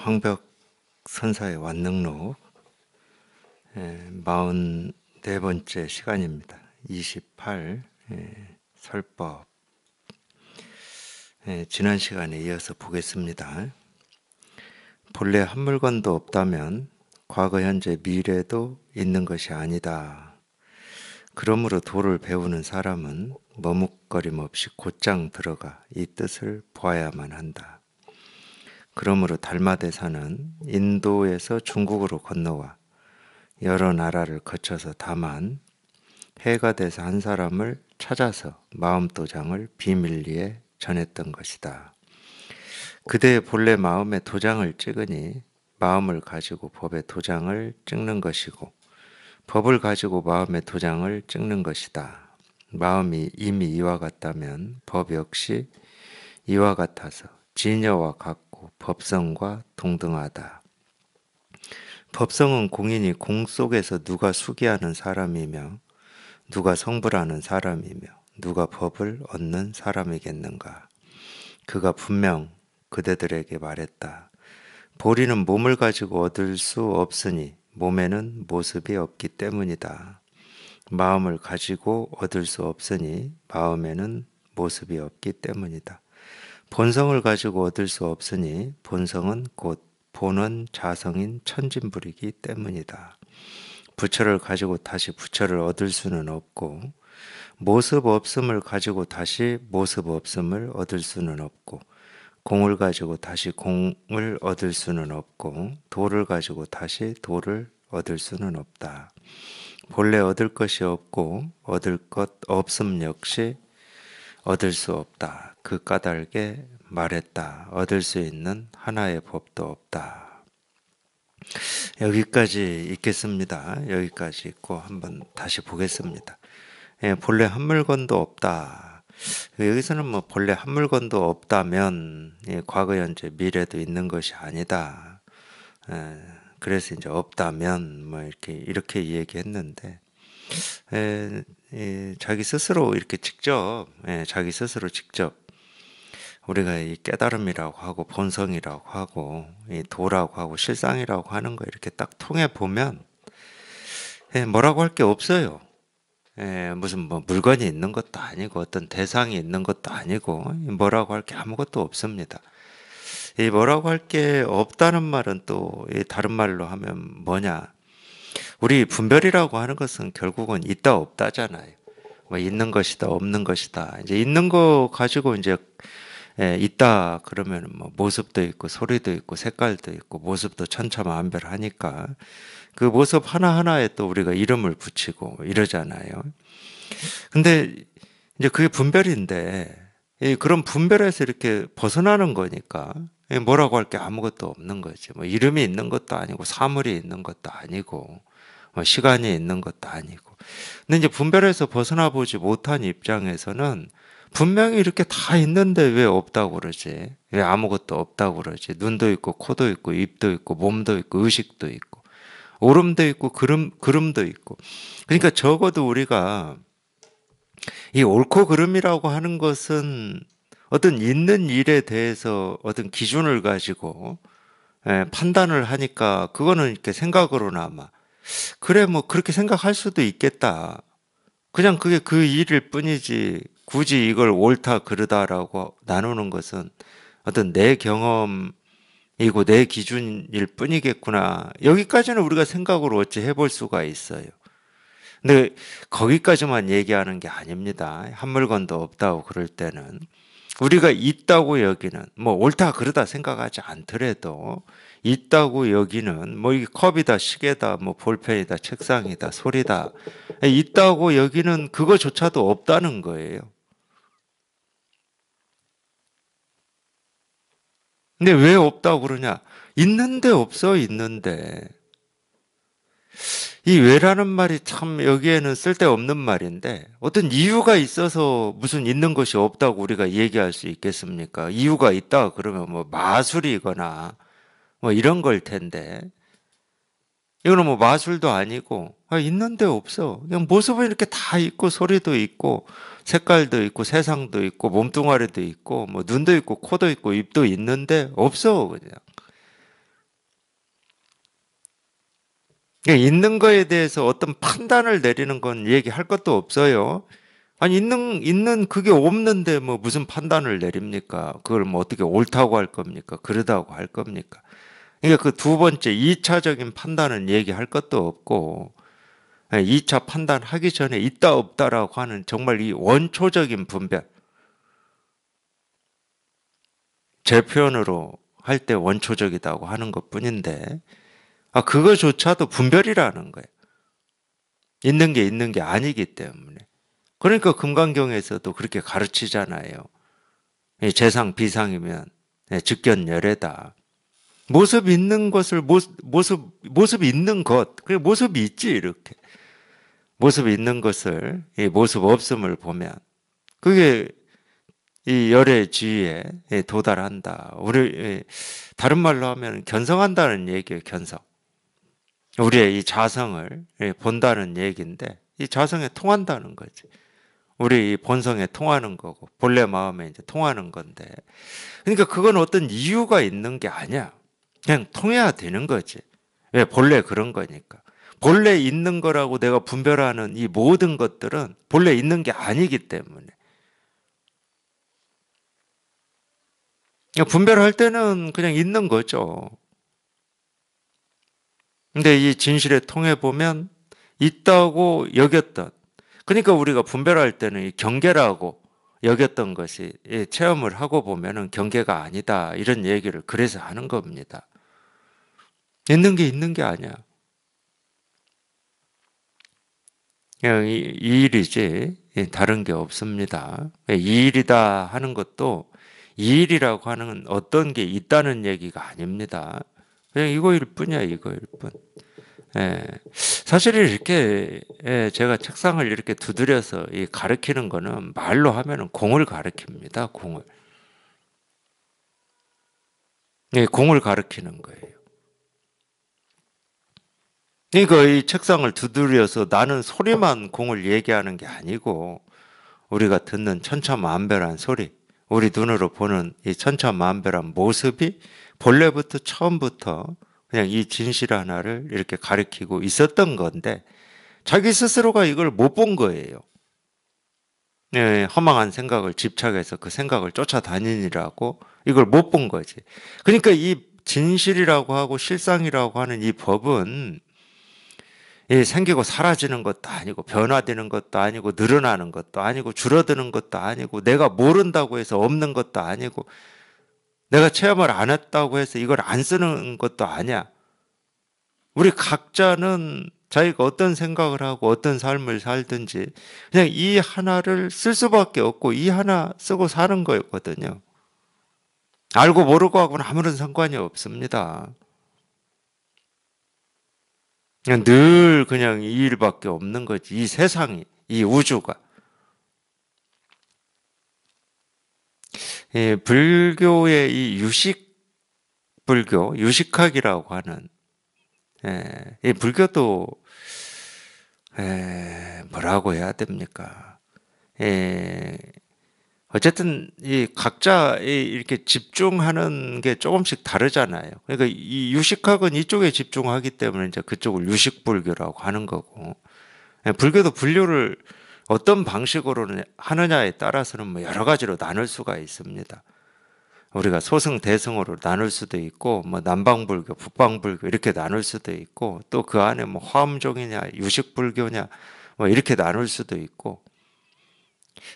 황벽 선사의 완능록 44번째 시간입니다. 28 설법 지난 시간에 이어서 보겠습니다. 본래 한 물건도 없다면 과거, 현재, 미래도 있는 것이 아니다. 그러므로 도를 배우는 사람은 머뭇거림 없이 곧장 들어가 이 뜻을 보아야만 한다. 그러므로 달마대사는 인도에서 중국으로 건너와 여러 나라를 거쳐서 다만 해가 돼서 한 사람을 찾아서 마음도장을 비밀리에 전했던 것이다. 그대의 본래 마음의 도장을 찍으니 마음을 가지고 법의 도장을 찍는 것이고 법을 가지고 마음의 도장을 찍는 것이다. 마음이 이미 이와 같다면 법 역시 이와 같아서 진여와 같고 법성과 동등하다. 법성은 공인이 공 속에서 누가 수기하는 사람이며 누가 성불하는 사람이며 누가 법을 얻는 사람이겠는가. 그가 분명 그대들에게 말했다. 보리는 몸을 가지고 얻을 수 없으니 몸에는 모습이 없기 때문이다. 마음을 가지고 얻을 수 없으니 마음에는 모습이 없기 때문이다. 본성을 가지고 얻을 수 없으니 본성은 곧 본원 자성인 천진불이기 때문이다. 부처를 가지고 다시 부처를 얻을 수는 없고 모습 없음을 가지고 다시 모습 없음을 얻을 수는 없고 공을 가지고 다시 공을 얻을 수는 없고 도를 가지고 다시 도를 얻을 수는 없다. 본래 얻을 것이 없고 얻을 것 없음 역시 얻을 수 없다. 그 까닭에 말했다. 얻을 수 있는 하나의 법도 없다. 여기까지 읽겠습니다. 여기까지 읽고 한번 다시 보겠습니다. 본래 한 물건도 없다. 여기서는 뭐 본래 한 물건도 없다면 과거, 현재, 미래도 있는 것이 아니다. 그래서 이제 없다면 뭐 이렇게 얘기했는데 자기 스스로 이렇게 직접 자기 스스로 직접 우리가 이 깨달음이라고 하고 본성이라고 하고 이 도라고 하고 실상이라고 하는 거 이렇게 딱 통해 보면 뭐라고 할 게 없어요. 무슨 뭐 물건이 있는 것도 아니고 어떤 대상이 있는 것도 아니고 뭐라고 할 게 아무것도 없습니다. 이 뭐라고 할 게 없다는 말은 또 다른 말로 하면 뭐냐? 우리 분별이라고 하는 것은 결국은 있다 없다잖아요. 뭐 있는 것이다 없는 것이다. 이제 있는 거 가지고 이제 있다 그러면 뭐 모습도 있고 소리도 있고 색깔도 있고 모습도 천차만별하니까 그 모습 하나하나에 또 우리가 이름을 붙이고 이러잖아요. 근데 이제 그게 분별인데 그런 분별에서 이렇게 벗어나는 거니까 뭐라고 할 게 아무것도 없는 거지. 뭐 이름이 있는 것도 아니고 사물이 있는 것도 아니고 뭐 시간이 있는 것도 아니고. 근데 이제 분별에서 벗어나 보지 못한 입장에서는 분명히 이렇게 다 있는데 왜 없다고 그러지? 왜 아무것도 없다고 그러지? 눈도 있고 코도 있고 입도 있고 몸도 있고 의식도 있고 오름도 있고 그름도 있고. 그러니까 적어도 우리가 이 옳고 그름이라고 하는 것은 어떤 있는 일에 대해서 어떤 기준을 가지고 판단을 하니까 그거는 이렇게 생각으로나마 그래 뭐 그렇게 생각할 수도 있겠다. 그냥 그게 그 일일 뿐이지 굳이 이걸 옳다 그르다라고 나누는 것은 어떤 내 경험이고 내 기준일 뿐이겠구나. 여기까지는 우리가 생각으로 어찌 해볼 수가 있어요. 근데 거기까지만 얘기하는 게 아닙니다. 한 물건도 없다고 그럴 때는 우리가 있다고 여기는 뭐 옳다 그르다 생각하지 않더라도 있다고 여기는 뭐 이게 컵이다 시계다 뭐 볼펜이다 책상이다 소리다 있다고 여기는 그거조차도 없다는 거예요. 근데 왜 없다고 그러냐? 있는데 없어 있는데 이 왜라는 말이 참 여기에는 쓸데없는 말인데 어떤 이유가 있어서 무슨 있는 것이 없다고 우리가 얘기할 수 있겠습니까? 이유가 있다 그러면 뭐 마술이거나 뭐 이런 걸 텐데 이거는 뭐 마술도 아니고 있는데 없어. 그냥 모습은 이렇게 다 있고 소리도 있고 색깔도 있고 세상도 있고 몸뚱아리도 있고 뭐 눈도 있고 코도 있고 입도 있는데 없어 그냥. 그러니까 있는 거에 대해서 어떤 판단을 내리는 건 얘기할 것도 없어요. 아니, 있는 그게 없는데 뭐 무슨 판단을 내립니까? 그걸 뭐 어떻게 옳다고 할 겁니까? 그러다고 할 겁니까? 그러니까 그 두 번째, 2차적인 판단은 얘기할 것도 없고, 2차 판단하기 전에 있다 없다라고 하는 정말 이 원초적인 분별, 제 표현으로 할 때 원초적이다고 하는 것 뿐인데, 그거조차도 분별이라는 거예요. 있는 게 있는 게 아니기 때문에. 그러니까 금강경에서도 그렇게 가르치잖아요. 재상 비상이면 즉견열애다. 모습 있는 것을 모습 있는 것, 그래 모습이 있지 이렇게 모습 있는 것을 이 모습 없음을 보면 그게 이 열의 지위에 도달한다. 우리 다른 말로 하면 견성한다는 얘기예요. 견성. 우리의 이 자성을 본다는 얘기인데 이 자성에 통한다는 거지. 우리 이 본성에 통하는 거고 본래 마음에 이제 통하는 건데 그러니까 그건 어떤 이유가 있는 게 아니야. 그냥 통해야 되는 거지. 왜? 본래 그런 거니까. 본래 있는 거라고 내가 분별하는 이 모든 것들은 본래 있는 게 아니기 때문에. 분별할 때는 그냥 있는 거죠. 근데 이 진실에 통해 보면 있다고 여겼던, 그러니까 우리가 분별할 때는 이 경계라고 여겼던 것이 체험을 하고 보면은 경계가 아니다. 이런 얘기를 그래서 하는 겁니다. 있는 게 있는 게 아니야. 그냥 이 일이지 다른 게 없습니다. 이 일이다 하는 것도 이 일이라고 하는 어떤 게 있다는 얘기가 아닙니다. 그냥 이거일 뿐이야, 이거일 뿐. 예. 사실 이렇게 제가 책상을 이렇게 두드려서 가르치는 거는 말로 하면은 공을 가르칩니다. 공을. 공을 가르치는 거예요. 그러니까 이 책상을 두드려서 나는 소리만 공을 얘기하는 게 아니고 우리가 듣는 천차만별한 소리, 우리 눈으로 보는 이 천차만별한 모습이 본래부터 처음부터 그냥 이 진실 하나를 이렇게 가리키고 있었던 건데 자기 스스로가 이걸 못 본 거예요. 허망한 생각을 집착해서 그 생각을 쫓아다니느라고 이걸 못 본 거지. 그러니까 이 진실이라고 하고 실상이라고 하는 이 법은 생기고 사라지는 것도 아니고 변화되는 것도 아니고 늘어나는 것도 아니고 줄어드는 것도 아니고 내가 모른다고 해서 없는 것도 아니고 내가 체험을 안 했다고 해서 이걸 안 쓰는 것도 아니야. 우리 각자는 자기가 어떤 생각을 하고 어떤 삶을 살든지 그냥 이 하나를 쓸 수밖에 없고 이 하나 쓰고 사는 거였거든요. 알고 모르고 하고는 아무런 상관이 없습니다. 그냥 늘 그냥 이 일밖에 없는 거지. 이 세상이, 이 우주가. 불교의 이 유식 불교, 유식학이라고 하는 이 불교도 뭐라고 해야 됩니까? 에, 어쨌든 이 각자 이렇게 집중하는 게 조금씩 다르잖아요. 그러니까 이 유식학은 이쪽에 집중하기 때문에 이제 그쪽을 유식불교라고 하는 거고, 불교도 분류를 어떤 방식으로 하느냐에 따라서는 뭐 여러 가지로 나눌 수가 있습니다. 우리가 소승 대승으로 나눌 수도 있고 뭐 남방불교, 북방불교 이렇게 나눌 수도 있고 또 그 안에 뭐 화엄종이냐 유식불교냐 뭐 이렇게 나눌 수도 있고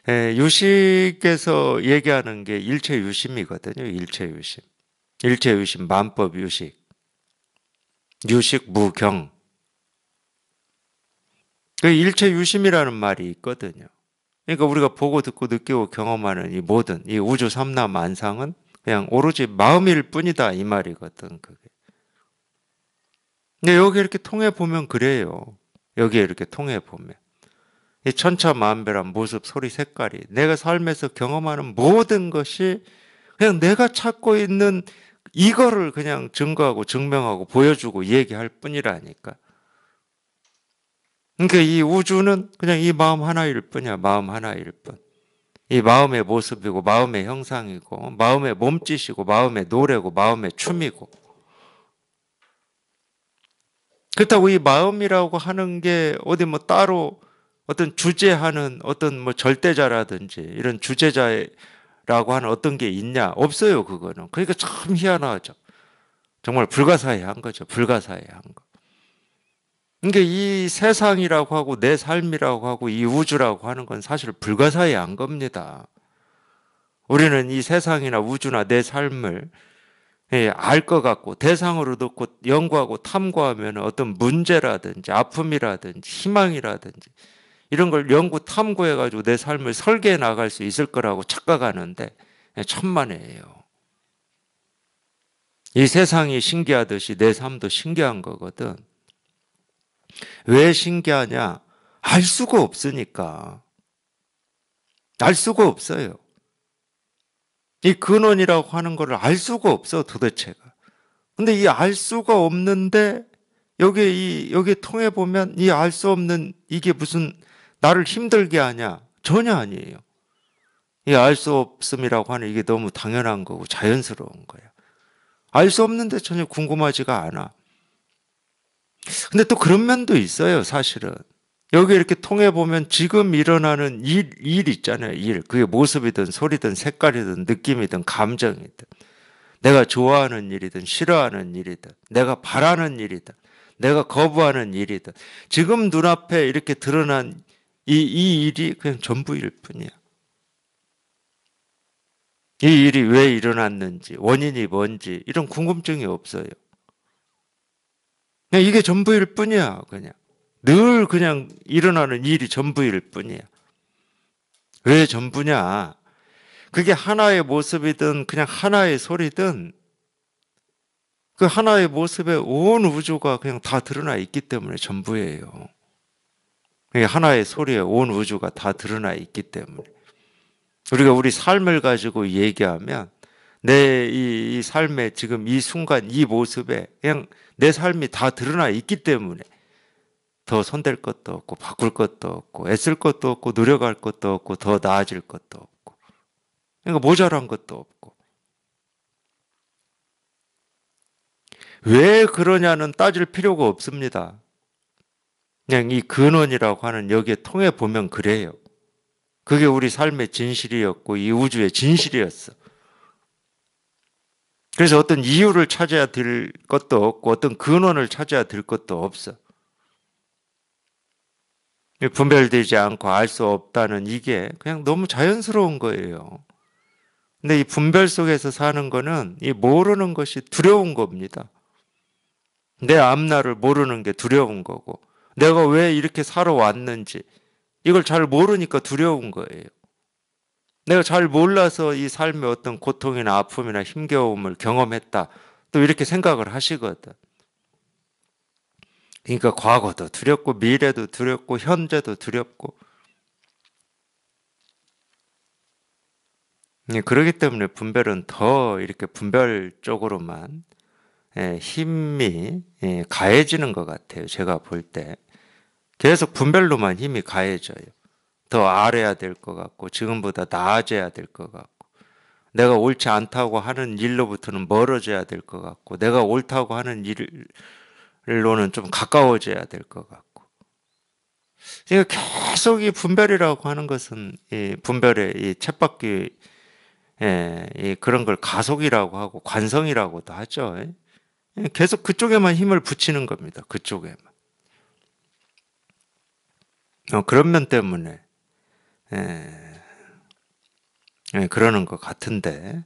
유식에서 얘기하는 게 일체유심이거든요. 일체유심. 일체유심, 만법유식, 유식무경. 그 일체유심이라는 말이 있거든요. 그러니까 우리가 보고 듣고 느끼고 경험하는 이 모든 이 우주 삼라만상은 그냥 오로지 마음일 뿐이다 이 말이거든 그게. 근데 여기 이렇게 통해 보면 그래요. 여기에 이렇게 통해 보면 이 천차만별한 모습, 소리, 색깔이 내가 삶에서 경험하는 모든 것이 그냥 내가 찾고 있는 이거를 그냥 증거하고 증명하고 보여주고 얘기할 뿐이라니까. 그러니까 이 우주는 그냥 이 마음 하나일 뿐이야. 마음 하나일 뿐. 이 마음의 모습이고 마음의 형상이고 마음의 몸짓이고 마음의 노래고 마음의 춤이고 그렇다고 이 마음이라고 하는 게 어디 뭐 따로 어떤 주재하는 어떤 뭐 절대자라든지 이런 주재자라고 하는 어떤 게 있냐? 없어요, 그거는. 그러니까 참 희한하죠. 정말 불가사의한 거죠. 불가사의한 거. 그러니까 이 세상이라고 하고 내 삶이라고 하고 이 우주라고 하는 건 사실 불가사의한 겁니다. 우리는 이 세상이나 우주나 내 삶을 알 것 같고 대상으로 놓고 연구하고 탐구하면 어떤 문제라든지 아픔이라든지 희망이라든지 이런 걸 연구 탐구해가지고 내 삶을 설계해 나갈 수 있을 거라고 착각하는데 천만에요. 이 세상이 신기하듯이 내 삶도 신기한 거거든. 왜 신기하냐? 알 수가 없으니까. 알 수가 없어요. 이 근원이라고 하는 것을 알 수가 없어, 도대체가. 근데 이 알 수가 없는데, 여기 통해 보면 이 알 수 없는 이게 무슨 나를 힘들게 하냐? 전혀 아니에요. 이 알 수 없음이라고 하는 이게 너무 당연한 거고 자연스러운 거야. 알 수 없는데 전혀 궁금하지가 않아. 근데 또 그런 면도 있어요, 사실은. 여기 이렇게 통해 보면 지금 일어나는 일 있잖아요, 일. 그게 모습이든 소리든 색깔이든 느낌이든 감정이든. 내가 좋아하는 일이든 싫어하는 일이든 내가 바라는 일이든 내가 거부하는 일이든 지금 눈앞에 이렇게 드러난 이 일이 그냥 전부일 뿐이야. 이 일이 왜 일어났는지 원인이 뭔지 이런 궁금증이 없어요. 그냥 이게 전부일 뿐이야. 그냥 늘 그냥 일어나는 일이 전부일 뿐이야. 왜 전부냐? 그게 하나의 모습이든 그냥 하나의 소리든 그 하나의 모습에 온 우주가 그냥 다 드러나 있기 때문에 전부예요. 하나의 소리에 온 우주가 다 드러나 있기 때문에. 우리가 우리 삶을 가지고 얘기하면 내 이 삶의 지금 이 순간 이 모습에 그냥 내 삶이 다 드러나 있기 때문에 더 손댈 것도 없고 바꿀 것도 없고 애쓸 것도 없고 노력할 것도 없고 더 나아질 것도 없고 그러니까 모자란 것도 없고 왜 그러냐는 따질 필요가 없습니다. 그냥 이 근원이라고 하는 여기에 통해 보면 그래요. 그게 우리 삶의 진실이었고 이 우주의 진실이었어. 그래서 어떤 이유를 찾아야 될 것도 없고 어떤 근원을 찾아야 될 것도 없어. 분별되지 않고 알 수 없다는 이게 그냥 너무 자연스러운 거예요. 근데 이 분별 속에서 사는 거는 이 모르는 것이 두려운 겁니다. 내 앞날을 모르는 게 두려운 거고 내가 왜 이렇게 살아왔는지 이걸 잘 모르니까 두려운 거예요. 내가 잘 몰라서 이 삶의 어떤 고통이나 아픔이나 힘겨움을 경험했다. 또 이렇게 생각을 하시거든. 그러니까 과거도 두렵고 미래도 두렵고 현재도 두렵고 그렇기 때문에 분별은 더 이렇게 분별 쪽으로만 힘이 가해지는 것 같아요. 제가 볼 때. 계속 분별로만 힘이 가해져요. 더 알아야 될 것 같고 지금보다 나아져야 될 것 같고 내가 옳지 않다고 하는 일로부터는 멀어져야 될 것 같고 내가 옳다고 하는 일로는 좀 가까워져야 될 것 같고 그러니까 계속 이 분별이라고 하는 것은 이 분별의 이 쳇바퀴 이 그런 걸 가속이라고 하고 관성이라고도 하죠. 계속 그쪽에만 힘을 붙이는 겁니다. 그쪽에만. 그런 면 때문에 그러는 것 같은데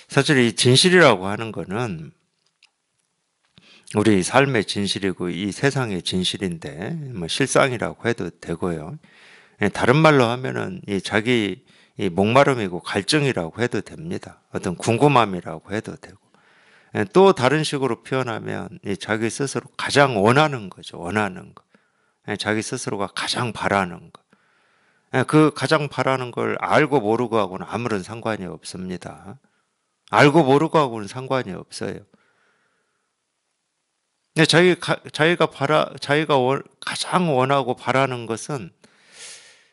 사실 이 진실이라고 하는 거는 우리 삶의 진실이고 이 세상의 진실인데 뭐 실상이라고 해도 되고요. 다른 말로 하면은 이 자기 이 목마름이고 갈증이라고 해도 됩니다. 어떤 궁금함이라고 해도 되고 또 다른 식으로 표현하면 이 자기 스스로 가장 원하는 거죠. 원하는 거. 자기 스스로가 가장 바라는 거. 그 가장 바라는 걸 알고 모르고 하고는 아무런 상관이 없습니다. 알고 모르고 하고는 상관이 없어요. 근데 자기가 가장 원하고 바라는 것은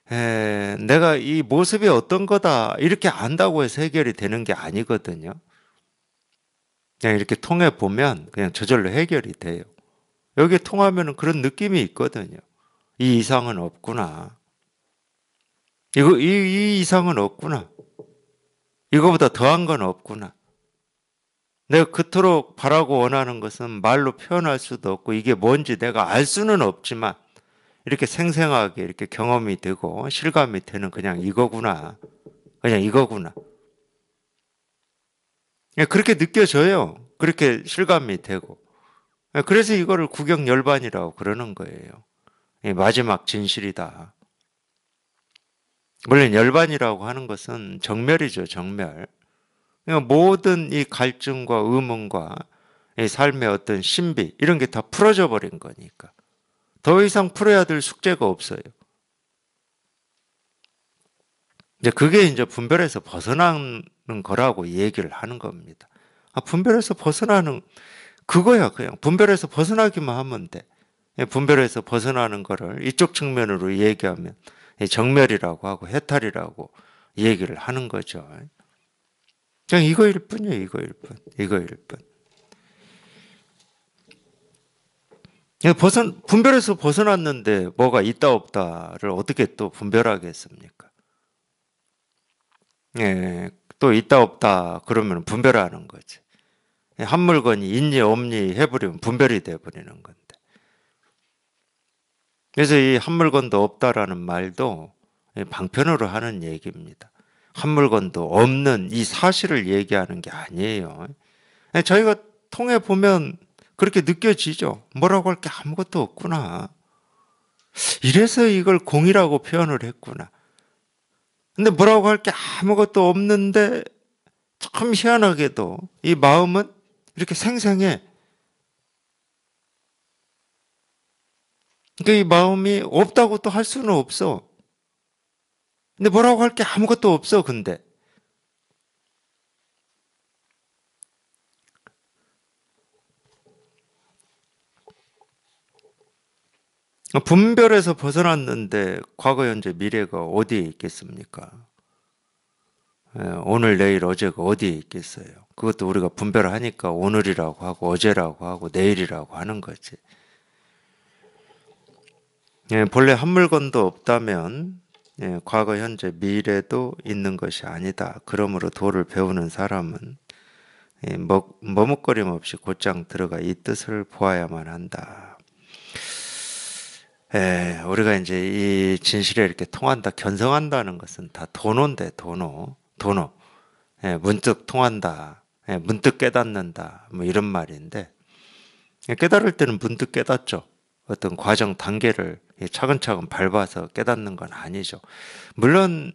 내가 이 모습이 어떤 거다 이렇게 안다고 해서 해결이 되는 게 아니거든요. 그냥 이렇게 통해 보면 그냥 저절로 해결이 돼요. 여기에 통하면 그런 느낌이 있거든요. 이 이상은 없구나. 이 이상은 없구나. 이거보다 더한 건 없구나. 내가 그토록 바라고 원하는 것은 말로 표현할 수도 없고 이게 뭔지 내가 알 수는 없지만 이렇게 생생하게 이렇게 경험이 되고 실감이 되는 그냥 이거구나. 그냥 이거구나. 그렇게 느껴져요. 그렇게 실감이 되고. 그래서 이거를 구경열반이라고 그러는 거예요. 마지막 진실이다. 물론 열반이라고 하는 것은 정멸이죠, 정멸. 그러니까 모든 이 갈증과 의문과 이 삶의 어떤 신비 이런 게 다 풀어져 버린 거니까 더 이상 풀어야 될 숙제가 없어요. 이제 그게 이제 분별에서 벗어나는 거라고 얘기를 하는 겁니다. 분별에서 벗어나는 그거야 그냥 분별에서 벗어나기만 하면 돼. 분별에서 벗어나는 거를 이쪽 측면으로 얘기하면 정멸이라고 하고 해탈이라고 얘기를 하는 거죠. 그냥 이거일 뿐이에요. 이거일 뿐. 이거일 뿐. 분별에서 벗어났는데 뭐가 있다 없다를 어떻게 또 분별하겠습니까? 예, 또 있다 없다 그러면 분별하는 거지. 한 물건이 있니 없니 해버리면 분별이 돼버리는 건데. 그래서 이 한 물건도 없다라는 말도 방편으로 하는 얘기입니다. 한 물건도 없는 이 사실을 얘기하는 게 아니에요. 저희가 통해 보면 그렇게 느껴지죠. 뭐라고 할 게 아무것도 없구나. 이래서 이걸 공이라고 표현을 했구나. 근데 뭐라고 할 게 아무것도 없는데 참 희한하게도 이 마음은 이렇게 생생해. 그러니까 이 마음이 없다고 또 할 수는 없어. 근데 뭐라고 할 게 아무것도 없어, 근데. 분별에서 벗어났는데 과거, 현재, 미래가 어디에 있겠습니까? 오늘, 내일, 어제가 어디에 있겠어요? 그것도 우리가 분별하니까 오늘이라고 하고 어제라고 하고 내일이라고 하는 거지. 본래 한 물건도 없다면 과거, 현재, 미래도 있는 것이 아니다. 그러므로 도를 배우는 사람은 머뭇거림 없이 곧장 들어가 이 뜻을 보아야만 한다. 우리가 이제 이 진실에 이렇게 통한다, 견성한다는 것은 다 도노인데, 도노. 문득 통한다, 문득 깨닫는다, 뭐 이런 말인데, 깨달을 때는 문득 깨닫죠. 어떤 과정 단계를 차근차근 밟아서 깨닫는 건 아니죠. 물론,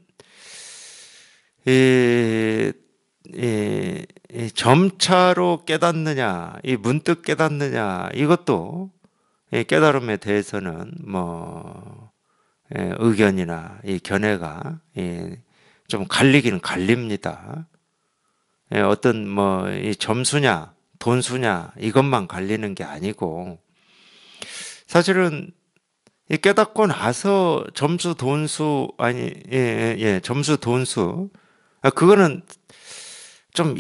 이 점차로 깨닫느냐, 이 문득 깨닫느냐, 이것도 이 깨달음에 대해서는 뭐 의견이나 이 견해가 좀 갈리기는 갈립니다. 어떤 뭐 이 점수냐, 돈수냐 이것만 갈리는 게 아니고 사실은 이 깨닫고 나서 점수, 돈수 아니 점수, 돈수 그거는 좀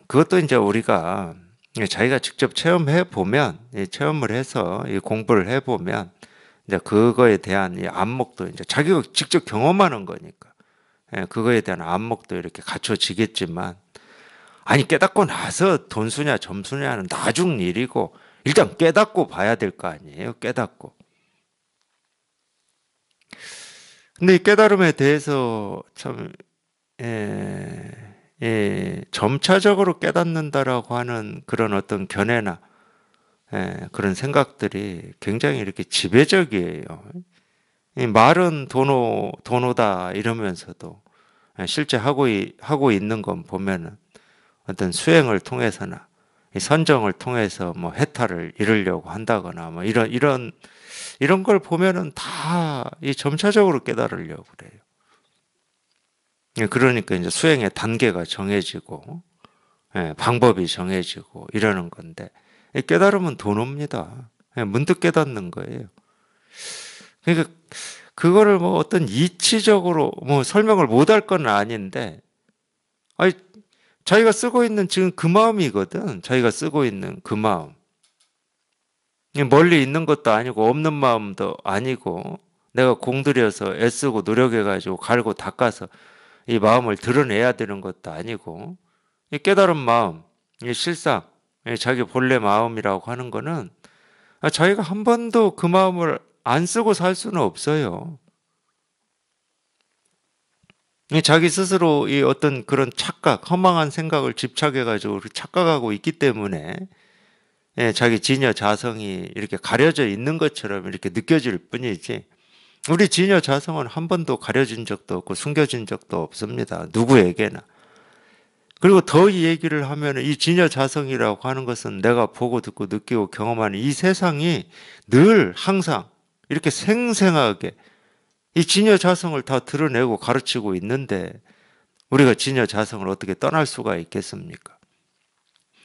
그것도 이제 우리가 자기가 직접 체험해 보면 체험을 해서 공부를 해 보면 이제 그거에 대한 이 안목도 이제 자기가 직접 경험하는 거니까 그거에 대한 안목도 이렇게 갖춰지겠지만 아니 깨닫고 나서 돈수냐 점수냐는 나중 일이고 일단 깨닫고 봐야 될 거 아니에요. 깨닫고. 근데 이 깨달음에 대해서 참 점차적으로 깨닫는다라고 하는 그런 어떤 견해나 그런 생각들이 굉장히 이렇게 지배적이에요. 이 말은 도노다 이러면서도 실제 하고 있는 건 보면은 어떤 수행을 통해서나 선정을 통해서 뭐 해탈을 이루려고 한다거나 뭐 이런 걸 보면은 다 이 점차적으로 깨달으려고 그래요. 그러니까 이제 수행의 단계가 정해지고 방법이 정해지고 이러는 건데 깨달으면 도노입니다. 문득 깨닫는 거예요. 그러니까 그거를 뭐 어떤 이치적으로 뭐 설명을 못 할 건 아닌데 아니 자기가 쓰고 있는 지금 그 마음이거든. 자기가 쓰고 있는 그 마음. 멀리 있는 것도 아니고 없는 마음도 아니고 내가 공들여서 애쓰고 노력해가지고 갈고 닦아서 이 마음을 드러내야 되는 것도 아니고 이 깨달은 마음, 이 실상, 이 자기 본래 마음이라고 하는 거는 자기가 한 번도 그 마음을 안 쓰고 살 수는 없어요. 이 자기 스스로 이 어떤 그런 착각, 허망한 생각을 집착해가지고 착각하고 있기 때문에 자기 진여 자성이 이렇게 가려져 있는 것처럼 이렇게 느껴질 뿐이지 우리 진여 자성은 한 번도 가려진 적도 없고 숨겨진 적도 없습니다. 누구에게나. 그리고 더 이 얘기를 하면 이 진여 자성이라고 하는 것은 내가 보고 듣고 느끼고 경험하는 이 세상이 늘 항상 이렇게 생생하게 이 진여 자성을 다 드러내고 가르치고 있는데 우리가 진여 자성을 어떻게 떠날 수가 있겠습니까?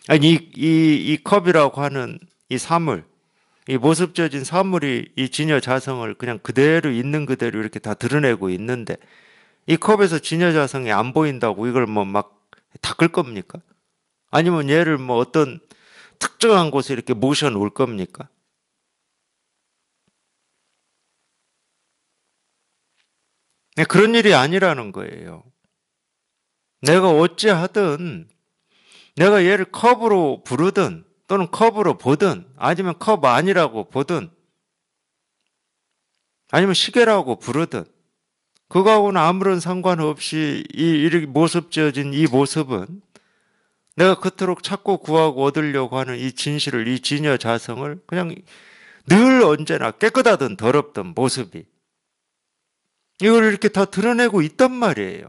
아니, 이 컵이라고 하는 이 사물, 이 모습져진 사물이 이 진여 자성을 그냥 그대로 있는 그대로 이렇게 다 드러내고 있는데 이 컵에서 진여 자성이 안 보인다고 이걸 뭐 막 닦을 겁니까? 아니면 얘를 뭐 어떤 특정한 곳에 이렇게 모셔 놓을 겁니까? 그런 일이 아니라는 거예요. 내가 어찌하든 내가 얘를 컵으로 부르든 또는 컵으로 보든 아니면 컵 아니라고 보든 아니면 시계라고 부르든 그거하고는 아무런 상관없이 이렇게 모습 지어진 이 모습은 내가 그토록 찾고 구하고 얻으려고 하는 이 진실을 이 진여 자성을 그냥 늘 언제나 깨끗하든 더럽든 모습이 이걸 이렇게 다 드러내고 있단 말이에요.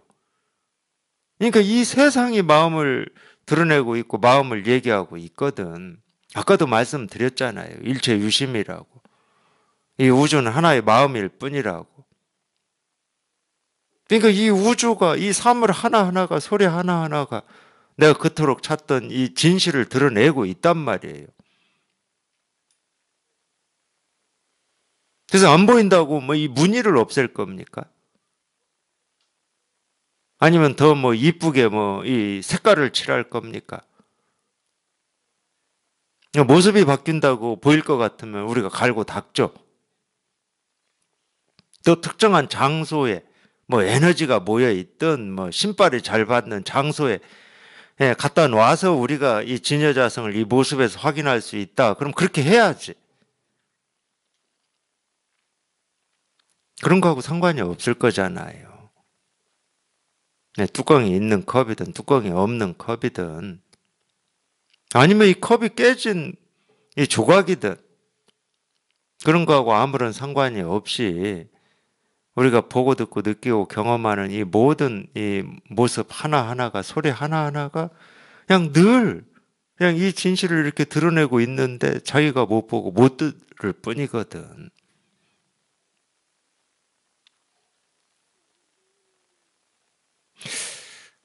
그러니까 이 세상이 마음을 드러내고 있고 마음을 얘기하고 있거든. 아까도 말씀드렸잖아요. 일체 유심이라고. 이 우주는 하나의 마음일 뿐이라고. 그러니까 이 우주가 이 사물 하나하나가 소리 하나하나가 내가 그토록 찾던 이 진실을 드러내고 있단 말이에요. 그래서 안 보인다고 뭐 이 무늬를 없앨 겁니까? 아니면 더 뭐 이쁘게 뭐 이 색깔을 칠할 겁니까? 모습이 바뀐다고 보일 것 같으면 우리가 갈고 닦죠. 또 특정한 장소에 뭐 에너지가 모여 있든 뭐 신발이 잘 받는 장소에 갖다 놔서 우리가 이 진여자성을 이 모습에서 확인할 수 있다. 그럼 그렇게 해야지. 그런 거하고 상관이 없을 거잖아요. 뚜껑이 있는 컵이든 뚜껑이 없는 컵이든 아니면 이 컵이 깨진 이 조각이든 그런 거하고 아무런 상관이 없이 우리가 보고 듣고 느끼고 경험하는 이 모든 이 모습 하나하나가 소리 하나하나가 그냥 늘 그냥 이 진실을 이렇게 드러내고 있는데 자기가 못 보고 못 들을 뿐이거든.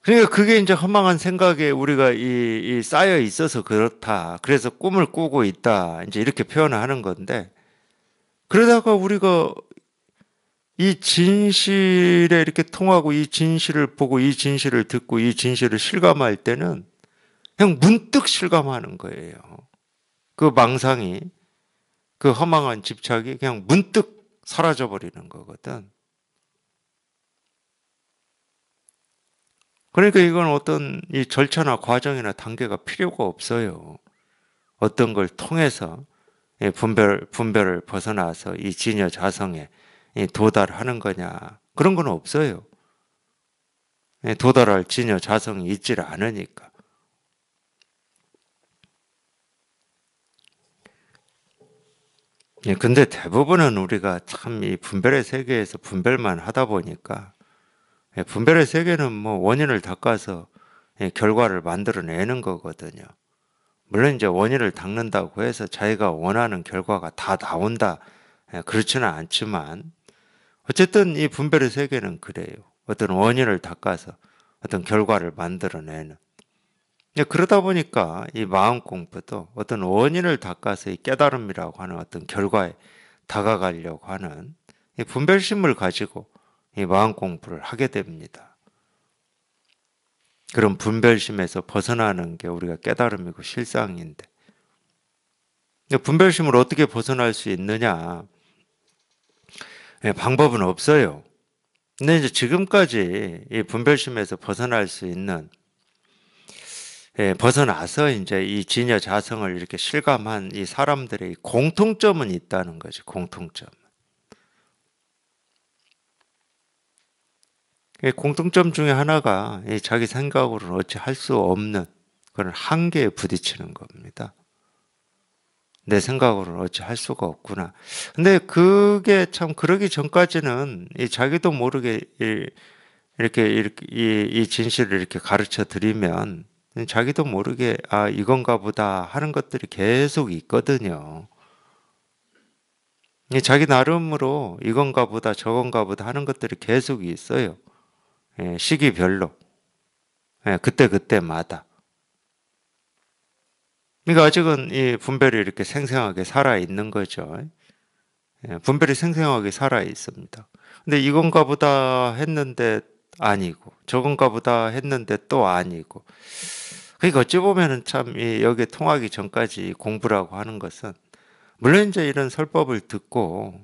그러니까 그게 이제 허망한 생각에 우리가 이 쌓여 있어서 그렇다. 그래서 꿈을 꾸고 있다. 이제 이렇게 표현을 하는 건데 그러다가 우리가 이 진실에 이렇게 통하고 이 진실을 보고 이 진실을 듣고 이 진실을 실감할 때는 그냥 문득 실감하는 거예요. 그 망상이, 그 허망한 집착이 그냥 문득 사라져 버리는 거거든. 그러니까 이건 어떤 이 절차나 과정이나 단계가 필요가 없어요. 어떤 걸 통해서 분별을 벗어나서 이 진여 자성에 도달하는 거냐. 그런 건 없어요. 도달할 진여 자성이 있지를 않으니까. 근데 대부분은 우리가 참 이 분별의 세계에서 분별만 하다 보니까 분별의 세계는 뭐 원인을 닦아서 결과를 만들어내는 거거든요. 물론 이제 원인을 닦는다고 해서 자기가 원하는 결과가 다 나온다. 그렇지는 않지만 어쨌든 이 분별의 세계는 그래요. 어떤 원인을 닦아서 어떤 결과를 만들어내는. 그러다 보니까 이 마음 공부도 어떤 원인을 닦아서 이 깨달음이라고 하는 어떤 결과에 다가가려고 하는 이 분별심을 가지고 이 마음 공부를 하게 됩니다. 그런 분별심에서 벗어나는 게 우리가 깨달음이고 실상인데 근데 분별심을 어떻게 벗어날 수 있느냐? 방법은 없어요. 근데 이제 지금까지 이 분별심에서 벗어날 수 있는, 벗어나서 이제 이 진여 자성을 이렇게 실감한 이 사람들의 공통점은 있다는 거지, 공통점. 이 공통점 중에 하나가 이 자기 생각으로는 어찌 할 수 없는 그런 한계에 부딪히는 겁니다. 내 생각으로는 어찌 할 수가 없구나. 근데 그게 참 그러기 전까지는 이 자기도 모르게 이렇게 이 진실을 이렇게 가르쳐 드리면 자기도 모르게 아 이건가 보다 하는 것들이 계속 있거든요. 자기 나름으로 이건가 보다 저건가 보다 하는 것들이 계속 있어요. 시기별로. 그때마다. 그러니까 아직은 이 분별이 이렇게 생생하게 살아 있는 거죠. 분별이 생생하게 살아 있습니다. 근데 이건가 보다 했는데 아니고 저건가 보다 했는데 또 아니고. 그러니까 어찌 보면은 참 여기에 통하기 전까지 공부라고 하는 것은 물론 이제 이런 설법을 듣고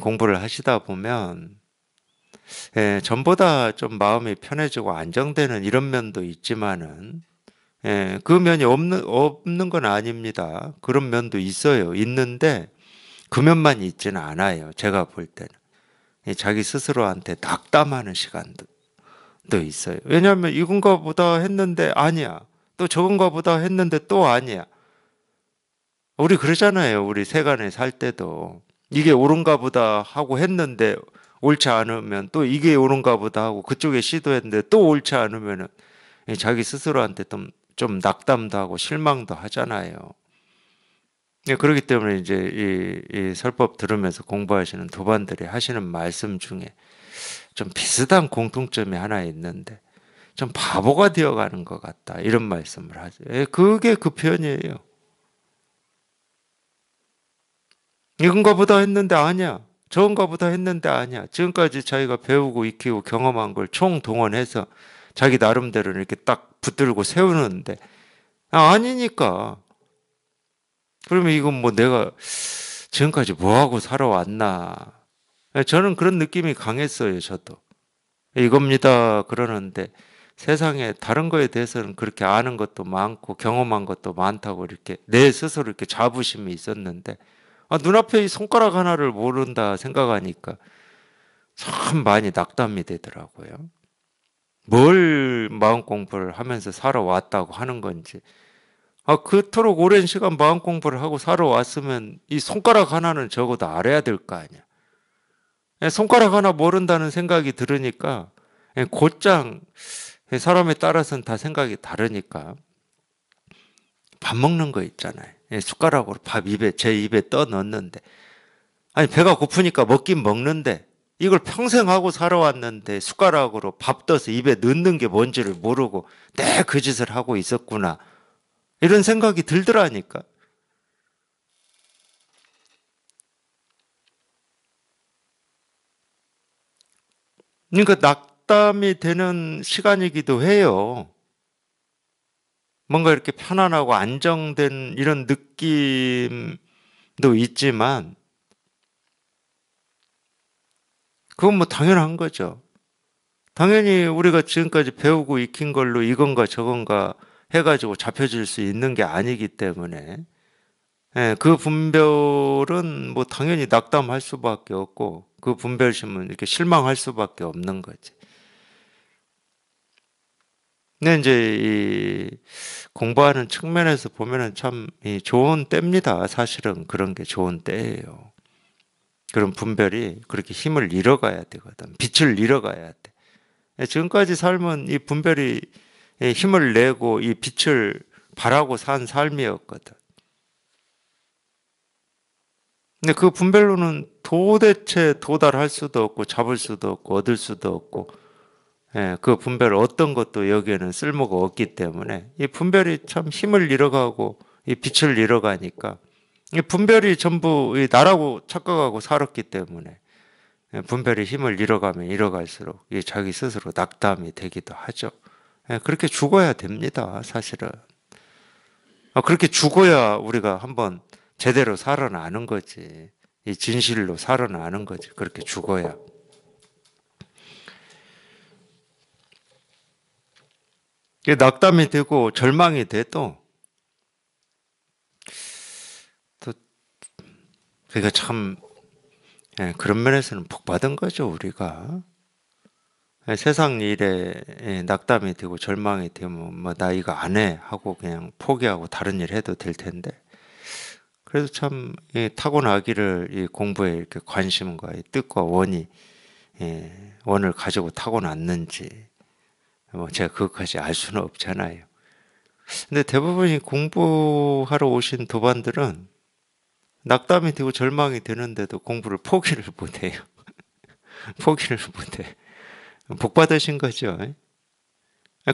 공부를 하시다 보면 전보다 좀 마음이 편해지고 안정되는 이런 면도 있지만은 그 면이 없는 건 아닙니다. 그런 면도 있어요. 있는데 그 면만 있지는 않아요. 제가 볼 때는. 자기 스스로한테 낙담하는 시간도 있어요. 왜냐하면 이건가 보다 했는데 아니야. 또 저건가 보다 했는데 또 아니야. 우리 그러잖아요. 우리 세간에 살 때도. 이게 옳은가 보다 하고 했는데 옳지 않으면 또 이게 옳은가 보다 하고 그쪽에 시도했는데 또 옳지 않으면은 자기 스스로한테 좀 낙담도 하고 실망도 하잖아요. 그렇기 때문에 이제 이 설법 들으면서 공부하시는 도반들이 하시는 말씀 중에 좀 비슷한 공통점이 하나 있는데 좀 바보가 되어가는 것 같다 이런 말씀을 하죠. 그게 그 표현이에요. 이건가 보다 했는데 아니야. 저건가 보다 했는데 아니야. 지금까지 자기가 배우고 익히고 경험한 걸 총동원해서 자기 나름대로 이렇게 딱 붙들고 세우는데 아니니까. 그러면 이건 뭐 내가 지금까지 뭐하고 살아왔나. 저는 그런 느낌이 강했어요, 저도. 이겁니다. 그러는데 세상에 다른 거에 대해서는 그렇게 아는 것도 많고 경험한 것도 많다고 이렇게 내 스스로 이렇게 자부심이 있었는데 눈앞에 이 손가락 하나를 모른다 생각하니까 참 많이 낙담이 되더라고요. 뭘 마음 공부를 하면서 살아왔다고 하는 건지. 그토록 오랜 시간 마음 공부를 하고 살아왔으면 이 손가락 하나는 적어도 알아야 될 거 아니야. 손가락 하나 모른다는 생각이 들으니까 곧장 사람에 따라서는 다 생각이 다르니까 밥 먹는 거 있잖아요. 숟가락으로 밥 제 입에 떠 넣는데 아니 배가 고프니까 먹긴 먹는데 이걸 평생 하고 살아왔는데 숟가락으로 밥 떠서 입에 넣는 게 뭔지를 모르고 내 그 짓을 하고 있었구나. 이런 생각이 들더라니까. 그러니까 낙담이 되는 시간이기도 해요. 뭔가 이렇게 편안하고 안정된 이런 느낌도 있지만 그건 뭐 당연한 거죠. 당연히 우리가 지금까지 배우고 익힌 걸로 이건가 저건가 해가지고 잡혀질 수 있는 게 아니기 때문에 그 분별은 뭐 당연히 낙담할 수밖에 없고 그 분별심은 이렇게 실망할 수밖에 없는 거지. 근데 이제 이 공부하는 측면에서 보면은 참 좋은 때입니다. 사실은 그런 게 좋은 때예요. 그런 분별이 그렇게 힘을 잃어가야 되거든. 빛을 잃어가야 돼. 지금까지 삶은 이 분별이 힘을 내고 이 빛을 발하고 산 삶이었거든. 근데 그 분별로는 도대체 도달할 수도 없고 잡을 수도 없고 얻을 수도 없고 그 분별 어떤 것도 여기에는 쓸모가 없기 때문에 이 분별이 참 힘을 잃어가고 이 빛을 잃어가니까 이 분별이 전부 나라고 착각하고 살았기 때문에 분별이 힘을 잃어가면 잃어갈수록 자기 스스로 낙담이 되기도 하죠. 그렇게 죽어야 됩니다, 사실은. 그렇게 죽어야 우리가 한번 제대로 살아나는 거지. 이 진실로 살아나는 거지. 그렇게 죽어야. 이게 낙담이 되고 절망이 돼도 또 그러니까 참 그런 면에서는 복 받은 거죠, 우리가. 세상 일에 낙담이 되고 절망이 되면 뭐 나 이거 안 해 하고 그냥 포기하고 다른 일 해도 될 텐데 그래도 참 타고나기를 이 공부에 이렇게 관심과 이 뜻과 원이 원을 가지고 타고났는지 뭐 제가 그것까지 알 수는 없잖아요. 근데 대부분이 공부하러 오신 도반들은 낙담이 되고 절망이 되는데도 공부를 포기를 못해요. 포기를 못해. 복 받으신 거죠.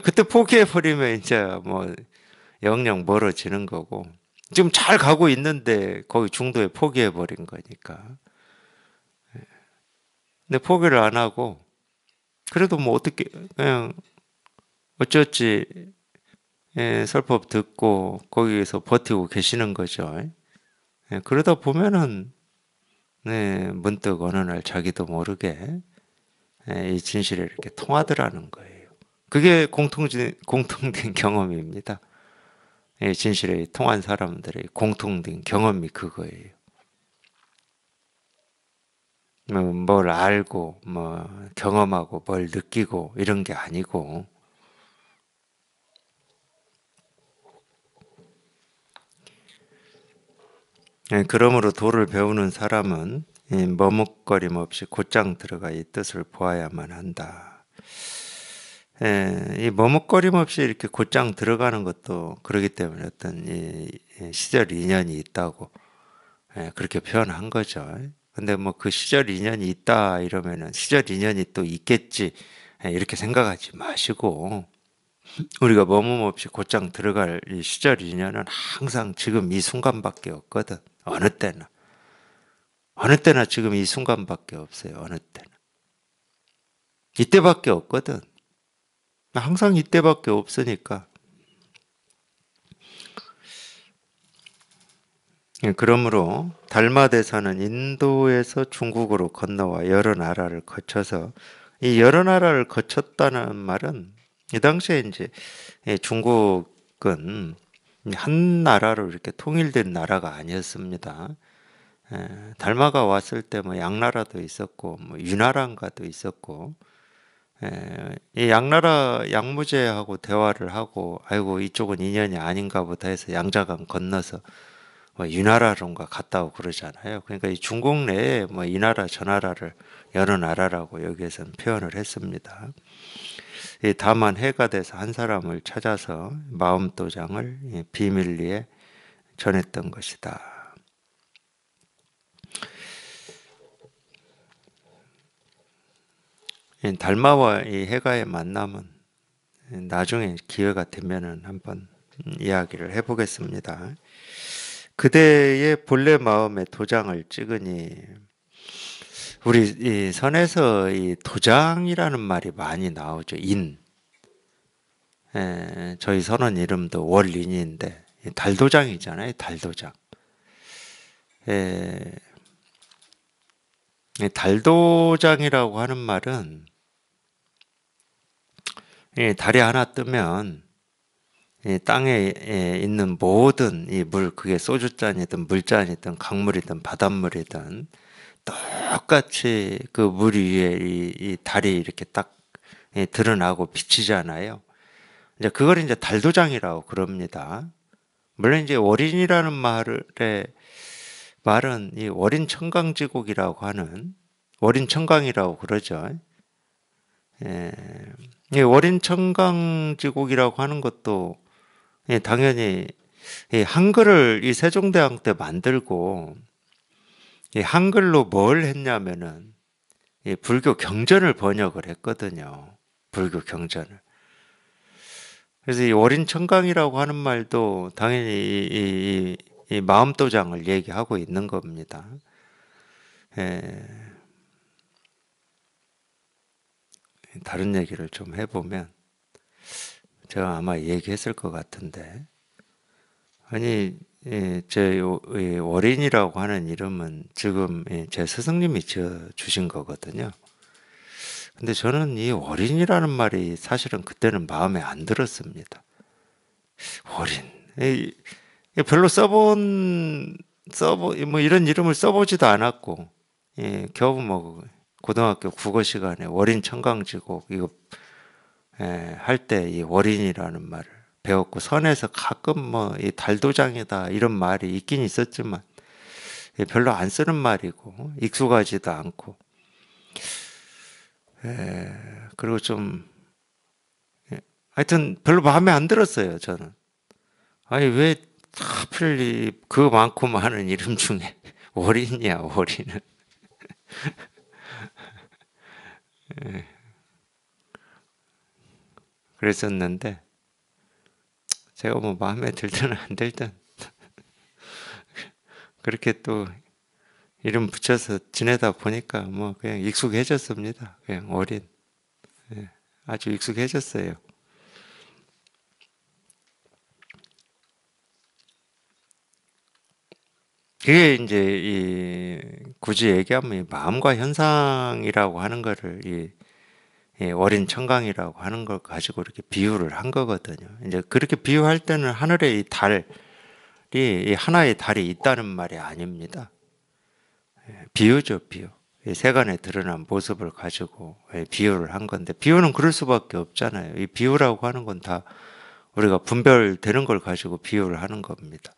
그때 포기해버리면 이제 뭐 영영 멀어지는 거고 지금 잘 가고 있는데 거기 중도에 포기해버린 거니까. 근데 포기를 안 하고 그래도 뭐 어떻게 그냥 어쩌지 설법 듣고 거기에서 버티고 계시는 거죠. 그러다 보면은 문득 어느 날 자기도 모르게 이 진실이 이렇게 통하더라는 거예요. 그게 공통된 경험입니다. 진실에 통한 사람들의 공통된 경험이 그거예요. 뭘 알고, 뭐, 경험하고, 뭘 느끼고, 이런 게 아니고, 그러므로 도를 배우는 사람은 머뭇거림 없이 곧장 들어가 이 뜻을 보아야만 한다. 이 머뭇거림 없이 이렇게 곧장 들어가는 것도 그러기 때문에 어떤 이 시절 인연이 있다고 그렇게 표현한 거죠. 근데 뭐 그 시절 인연이 있다 이러면은 시절 인연이 또 있겠지 이렇게 생각하지 마시고 우리가 머뭇 없이 곧장 들어갈 이 시절 인연은 항상 지금 이 순간밖에 없거든. 어느 때나 지금 이 순간밖에 없어요. 어느 때나 이때밖에 없거든. 항상 이때밖에 없으니까. 그러므로 달마대사는 인도에서 중국으로 건너와 여러 나라를 거쳐서 이 여러 나라를 거쳤다는 말은 이 당시에 이제 중국은 한 나라로 이렇게 통일된 나라가 아니었습니다. 달마가 왔을 때 뭐 양나라도 있었고 뭐 유나라인가도 있었고 이 양나라 양무제하고 대화를 하고 아이고 이쪽은 인연이 아닌가 보다 해서 양자강 건너서 뭐 유나라론가 갔다고 그러잖아요. 그러니까 이 중국 내에 뭐 이 나라 저 나라를 여러 나라라고 여기에서는 표현을 했습니다. 다만 해가 돼서 한 사람을 찾아서 마음도장을 비밀리에 전했던 것이다. 달마와 이 해가의 만남은 나중에 기회가 되면은 한번 이야기를 해보겠습니다. 그대의 본래 마음에 도장을 찍으니 우리 이 선에서 이 도장이라는 말이 많이 나오죠. 저희 선원 이름도 월인인데 달도장이잖아요. 달도장. 달도장이라고 하는 말은 달이 하나 뜨면 땅에 있는 모든 이 물, 그게 소주잔이든 물잔이든 강물이든 바닷물이든 똑같이 그 물 위에 이 달이 이렇게 딱 드러나고 비치잖아요. 이제 그걸 이제 달도장이라고 그럽니다. 물론 이제 월인이라는 말은 이 월인 청강지곡이라고 하는 월인 청강이라고 그러죠. 이 월인 청강지곡이라고 하는 것도 당연히 이 한글을 이 세종대왕 때 만들고 이 한글로 뭘 했냐면은 이 불교 경전을 번역을 했거든요. 불교 경전을. 그래서 이 월인 청강이라고 하는 말도 당연히 이 마음도장을 얘기하고 있는 겁니다. 다른 얘기를 좀 해보면 제가 아마 얘기했을 것 같은데 아니, 제 월인이라고 하는 이름은 지금 제 스승님이 지어 주신 거거든요. 근데 저는 이 월인이라는 말이 사실은 그때는 마음에 안 들었습니다. 월인. 이- 별로 뭐 이런 이름을 써보지도 않았고, 겨우 뭐 고등학교 국어 시간에 월인 청강지곡 이거 할 때 이 월인이라는 말을 배웠고, 선에서 가끔 뭐 이 달도장이다 이런 말이 있긴 있었지만 별로 안 쓰는 말이고 익숙하지도 않고, 그리고 좀 하여튼 별로 마음에 안 들었어요, 저는. 아니 왜 하필 그 많고 많은 이름 중에 월인이야, 월인은. 그랬었는데 제가 뭐 마음에 들든 안 들든 그렇게 또 이름 붙여서 지내다 보니까 뭐 그냥 익숙해졌습니다. 그냥 어린. 아주 익숙해졌어요. 그게 이제 굳이 얘기하면 이 마음과 현상이라고 하는 거를 이 어린 청강이라고 하는 걸 가지고 이렇게 비유를 한 거거든요. 이제 그렇게 비유할 때는 하늘의 이 달이 이 하나의 달이 있다는 말이 아닙니다. 비유죠, 비유. 이 세간에 드러난 모습을 가지고 비유를 한 건데, 비유는 그럴 수밖에 없잖아요. 이 비유라고 하는 건 다 우리가 분별되는 걸 가지고 비유를 하는 겁니다.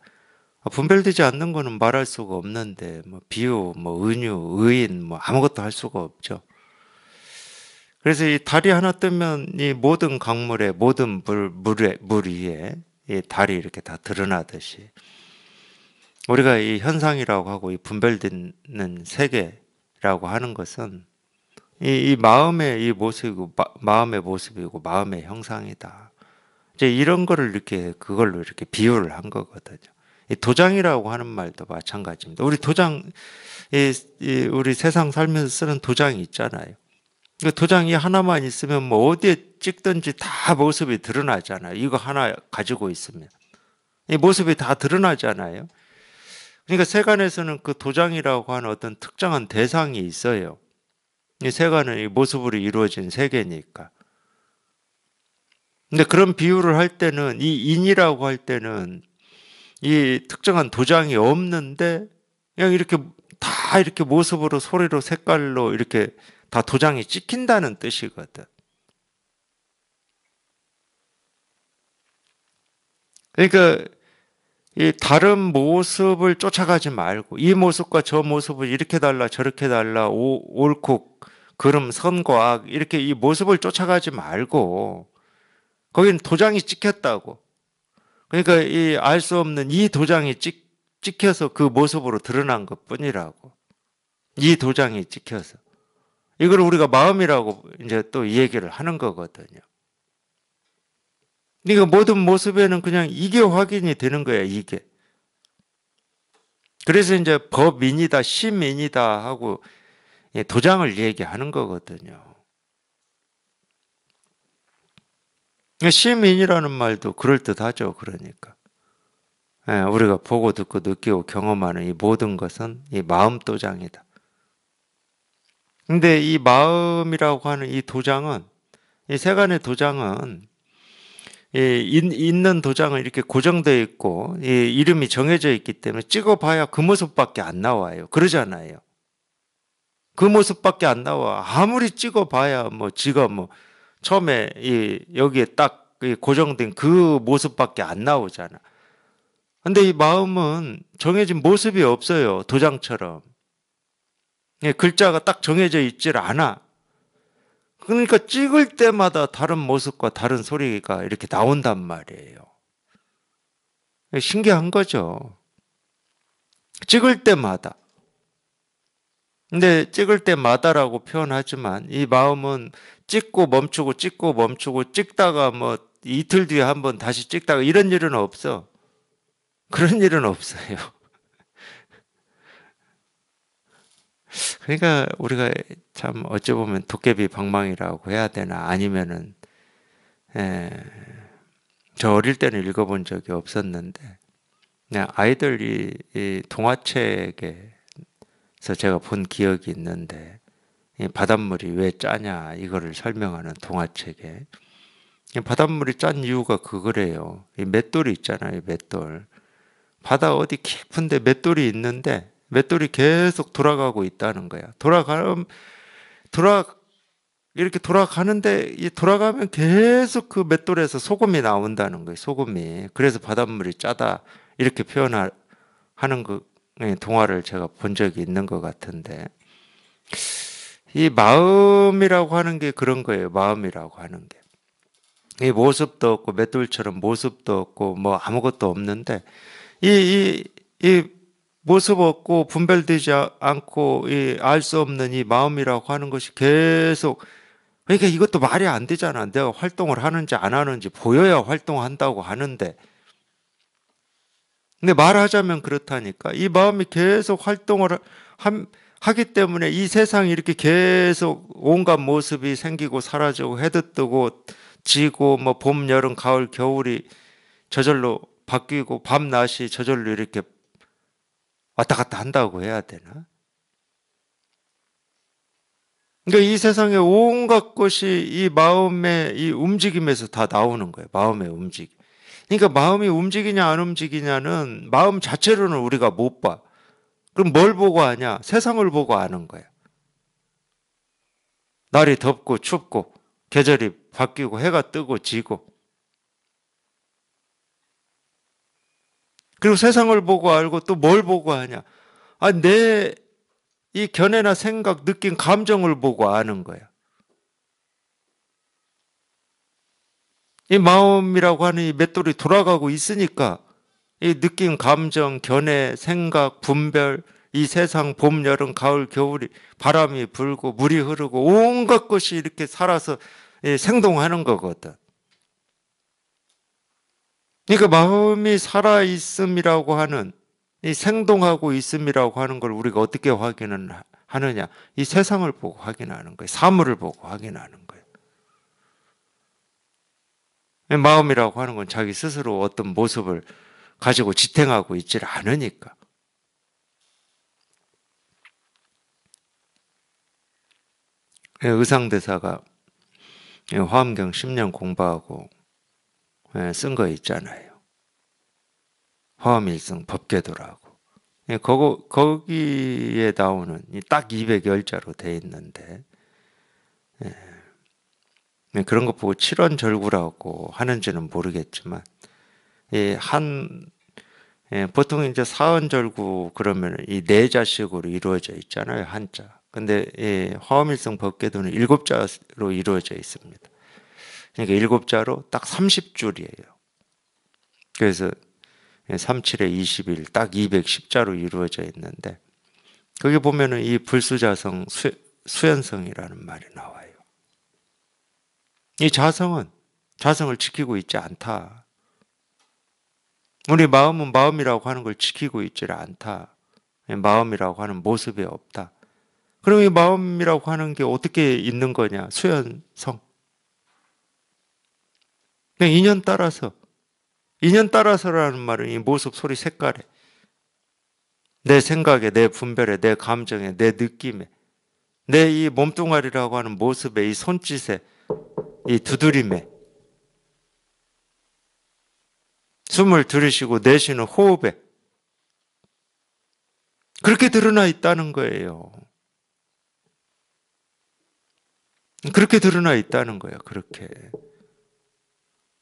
분별되지 않는 거는 말할 수가 없는데, 뭐 비유, 뭐 은유, 의인, 뭐 아무것도 할 수가 없죠. 그래서 이 달이 하나 뜨면 이 모든 강물에, 모든 물 위에 이 달이 이렇게 다 드러나듯이, 우리가 이 현상이라고 하고 이 분별되는 세계라고 하는 것은 이 마음의 이 모습이고 마음의 모습이고 마음의 형상이다. 이제 이런 거를 이렇게 그걸로 이렇게 비유를 한 거거든요. 이 도장이라고 하는 말도 마찬가지입니다. 우리 도장 우리 세상 살면서 쓰는 도장이 있잖아요. 그 도장이 하나만 있으면 뭐 어디에 찍든지 다 모습이 드러나잖아요. 이거 하나 가지고 있으면 이 모습이 다 드러나잖아요. 그러니까 세간에서는 그 도장이라고 하는 어떤 특정한 대상이 있어요. 이 세간은 이 모습으로 이루어진 세계니까. 근데 그런 비유를 할 때는 이 인이라고 할 때는 이 특정한 도장이 없는데 그냥 이렇게 다 이렇게 모습으로 소리로 색깔로 이렇게 다 도장이 찍힌다는 뜻이거든. 그러니까 이 다른 모습을 쫓아가지 말고 이 모습과 저 모습을 이렇게 달라 저렇게 달라 옳고 그름 선과 악 이렇게 이 모습을 쫓아가지 말고 거기는 도장이 찍혔다고. 그러니까 이 알 수 없는 이 도장이 찍혀서 그 모습으로 드러난 것뿐이라고. 이 도장이 찍혀서. 이걸 우리가 마음이라고 이제 또 이 얘기를 하는 거거든요. 그러니까 모든 모습에는 그냥 이게 확인이 되는 거야, 이게. 그래서 이제 법인이다, 시민이다 하고 도장을 얘기하는 거거든요. 시민이라는 말도 그럴듯하죠, 그러니까. 우리가 보고 듣고 느끼고 경험하는 이 모든 것은 이 마음 도장이다. 근데 이 마음이라고 하는 이 도장은, 이 세간의 도장은, 있는 도장은 이렇게 고정되어 있고, 이 이름이 정해져 있기 때문에 찍어봐야 그 모습밖에 안 나와요. 그러잖아요. 그 모습밖에 안 나와. 아무리 찍어봐야 뭐 지가 뭐 처음에 여기에 딱 고정된 그 모습밖에 안 나오잖아. 근데 이 마음은 정해진 모습이 없어요. 도장처럼. 글자가 딱 정해져 있질 않아. 그러니까 찍을 때마다 다른 모습과 다른 소리가 이렇게 나온단 말이에요. 신기한 거죠. 찍을 때마다. 근데 찍을 때마다라고 표현하지만 이 마음은 찍고 멈추고 찍고 멈추고 찍다가 뭐 이틀 뒤에 한번 다시 찍다가 이런 일은 없어. 그런 일은 없어요. 그러니까 우리가 참 어찌 보면 도깨비 방망이라고 해야 되나 아니면은 저 어릴 때는 읽어본 적이 없었는데 네, 아이들이 이 동화책에서 제가 본 기억이 있는데 이 바닷물이 왜 짜냐 이거를 설명하는 동화책에 이 바닷물이 짠 이유가 그거래요. 이 맷돌이 있잖아요, 맷돌. 바다 어디 깊은데 맷돌이 있는데 맷돌이 계속 돌아가고 있다는 거야. 돌아 이렇게 돌아가는데 이 돌아가면 계속 그 맷돌에서 소금이 나온다는 거예요. 소금이. 그래서 바닷물이 짜다 이렇게 표현하는 그 동화를 제가 본 적이 있는 것 같은데 이 마음이라고 하는 게 그런 거예요. 마음이라고 하는 게. 이 모습도 없고 맷돌처럼 모습도 없고 뭐 아무것도 없는데 이 모습 없고 분별되지 않고 이 알 수 없는 이 마음이라고 하는 것이 계속 그러니까 이것도 말이 안 되잖아. 내가 활동을 하는지 안 하는지 보여야 활동한다고 하는데 근데 말하자면 그렇다니까 이 마음이 계속 하기 때문에 이 세상이 이렇게 계속 온갖 모습이 생기고 사라지고 해도 뜨고 지고 뭐 봄, 여름, 가을, 겨울이 저절로 바뀌고 밤, 낮이 저절로 이렇게 왔다 갔다 한다고 해야 되나? 그러니까 이 세상의 온갖 것이 이 마음의 이 움직임에서 다 나오는 거예요. 마음의 움직임. 그러니까 마음이 움직이냐 안 움직이냐는 마음 자체로는 우리가 못 봐. 그럼 뭘 보고 아냐? 세상을 보고 아는 거야. 날이 덥고 춥고 계절이 바뀌고 해가 뜨고 지고 그리고 세상을 보고 알고 또 뭘 보고 하냐? 아, 내 이 견해나 생각, 느낌, 감정을 보고 아는 거야. 이 마음이라고 하는 이 맷돌이 돌아가고 있으니까 이 느낌, 감정, 견해, 생각, 분별, 이 세상 봄, 여름, 가을, 겨울이 바람이 불고 물이 흐르고 온갖 것이 이렇게 살아서 생동하는 거거든. 그러니까 마음이 살아 있음이라고 하는 이 생동하고 있음이라고 하는 걸 우리가 어떻게 확인을 하느냐? 이 세상을 보고 확인하는 거예요. 사물을 보고 확인하는 거예요. 마음이라고 하는 건 자기 스스로 어떤 모습을 가지고 지탱하고 있지를 않으니까. 의상대사가 화엄경 10년 공부하고 쓴 거 있잖아요. 화엄일성 법궤도라고. 거기에 나오는 딱 200열자로 돼 있는데 그런 거 보고 칠원절구라고 하는지는 모르겠지만 보통 이제 사언절구 그러면 이 네 자씩으로 이루어져 있잖아요. 한자. 근데 화엄일성 법궤도는 7자로 이루어져 있습니다. 그러니까 7자로 딱 30줄이에요. 그래서 37에 21, 딱 210자로 이루어져 있는데 거기 보면은 이 불수자성, 수연성이라는 말이 나와요. 이 자성을 지키고 있지 않다. 우리 마음은 마음이라고 하는 걸 지키고 있지를 않다. 마음이라고 하는 모습이 없다. 그럼 이 마음이라고 하는 게 어떻게 있는 거냐? 수연성. 그냥 인연 따라서라는 말은 이 모습, 소리, 색깔에, 내 생각에, 내 분별에, 내 감정에, 내 느낌에, 내 이 몸뚱아리라고 하는 모습에, 이 손짓에, 이 두드림에, 숨을 들이쉬고 내쉬는 호흡에, 그렇게 드러나 있다는 거예요. 그렇게 드러나 있다는 거예요, 그렇게.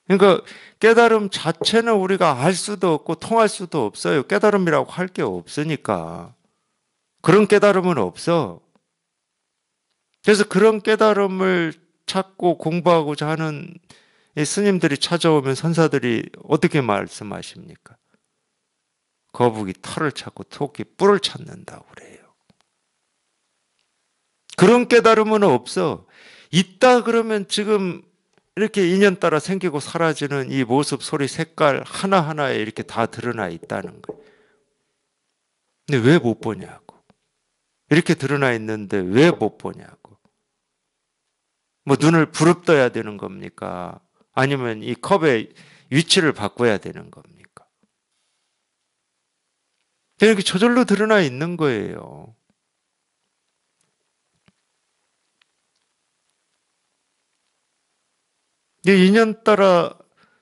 그러니까 깨달음 자체는 우리가 알 수도 없고 통할 수도 없어요. 깨달음이라고 할 게 없으니까. 그런 깨달음은 없어. 그래서 그런 깨달음을 찾고 공부하고자 하는 스님들이 찾아오면 선사들이 어떻게 말씀하십니까? 거북이 털을 찾고 토끼 뿔을 찾는다고 그래요. 그런 깨달음은 없어. 있다 그러면 지금 이렇게 인연 따라 생기고 사라지는 이 모습, 소리, 색깔 하나하나에 이렇게 다 드러나 있다는 거예요. 근데 왜 못 보냐고. 이렇게 드러나 있는데 왜 못 보냐고. 뭐 눈을 부릅떠야 되는 겁니까? 아니면 이 컵의 위치를 바꿔야 되는 겁니까? 이렇게 저절로 드러나 있는 거예요. 이 인연 따라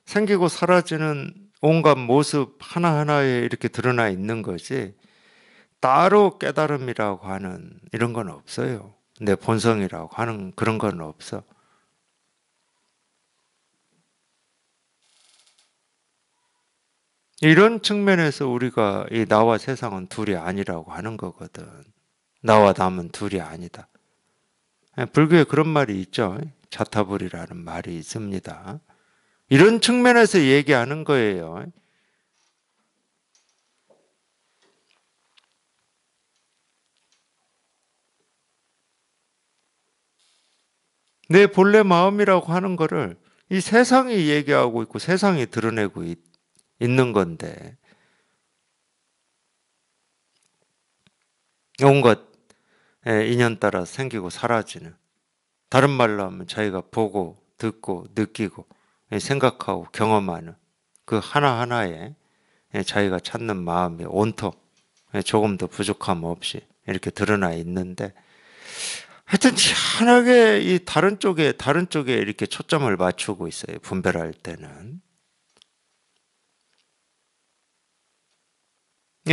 생기고 사라지는 온갖 모습 하나하나에 이렇게 드러나 있는 거지, 따로 깨달음이라고 하는 이런 건 없어요. 내 본성이라고 하는 그런 건 없어. 이런 측면에서 우리가 이 나와 세상은 둘이 아니라고 하는 거거든. 나와 남은 둘이 아니다. 불교에 그런 말이 있죠. 자타불이라는 말이 있습니다. 이런 측면에서 얘기하는 거예요. 내 본래 마음이라고 하는 거를 이 세상이 얘기하고 있고 세상이 드러내고 있는 건데, 온갖 인연 따라 생기고 사라지는, 다른 말로 하면 자기가 보고 듣고 느끼고 생각하고 경험하는 그 하나하나에 자기가 찾는 마음이 온통 조금도 부족함 없이 이렇게 드러나 있는데, 하여튼 희한하게 이 다른 쪽에 이렇게 초점을 맞추고 있어요. 분별할 때는.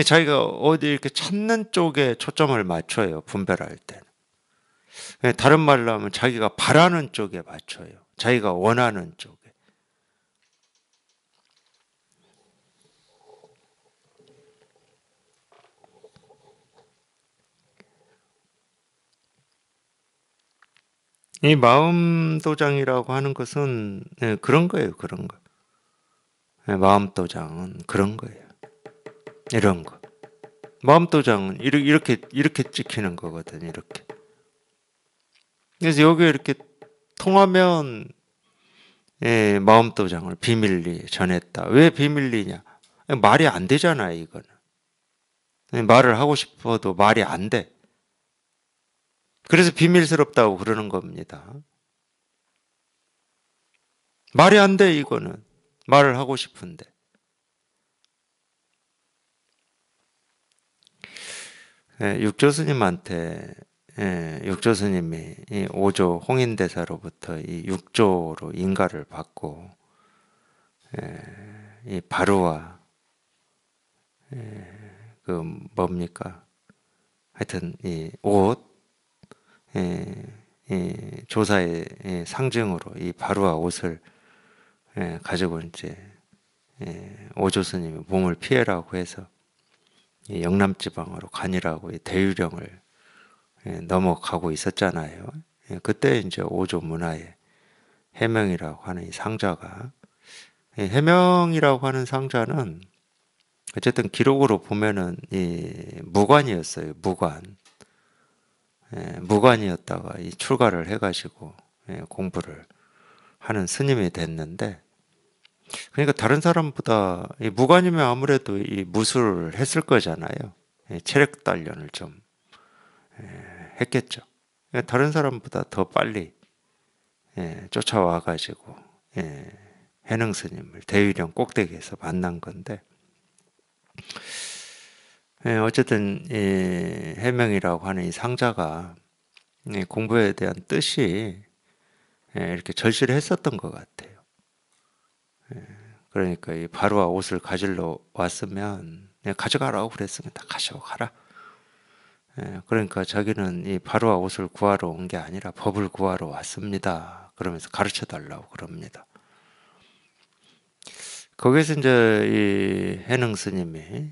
자기가 어디 이렇게 찾는 쪽에 초점을 맞춰요. 분별할 때는. 다른 말로 하면 자기가 바라는 쪽에 맞춰요. 자기가 원하는 쪽에. 이 마음 도장이라고 하는 것은 그런 거예요. 그런 거. 마음 도장은 그런 거예요. 이런 거. 마음 도장은 이렇게 찍히는 거거든. 이렇게. 그래서 여기 이렇게 통하면 마음 도장을 비밀리 전했다. 왜 비밀리냐? 말이 안 되잖아요, 이거는. 말을 하고 싶어도 말이 안 돼. 그래서 비밀스럽다고 그러는 겁니다. 말이 안 돼, 이거는. 말을 하고 싶은데. 육조스님한테, 육조스님이 이 5조 홍인대사로부터 이 6조로 인가를 받고, 이 바루와, 그 뭡니까? 하여튼 이 옷, 이 조사의 상징으로 이 바루와 옷을 가지고 이제 오조 스님이 몸을 피해라고 해서 이 영남지방으로 간이라고 이 대유령을 넘어가고 있었잖아요. 그때 이제 오조 문화의 해명이라고 하는 이 상자가, 해명이라고 하는 상자는 어쨌든 기록으로 보면은 이 무관이었어요. 무관이었다가 이 출가를 해가지고 공부를 하는 스님이 됐는데, 그러니까 다른 사람보다 이 무관이면 아무래도 이 무술을 했을 거잖아요. 체력 단련을 좀 했겠죠. 그러니까 다른 사람보다 더 빨리 쫓아와가지고 해능 스님을 대유령 꼭대기에서 만난 건데, 어쨌든 이 해명이라고 하는 이 상자가 공부에 대한 뜻이 이렇게 절실히 했었던 것 같아요. 그러니까 이 바루와 옷을 가지러 왔으면 그냥 가져가라고 그랬습니다. 가져가라. 그러니까 자기는 이 바루와 옷을 구하러 온 게 아니라 법을 구하러 왔습니다. 그러면서 가르쳐 달라고 그럽니다. 거기서 이제 이 해능 스님이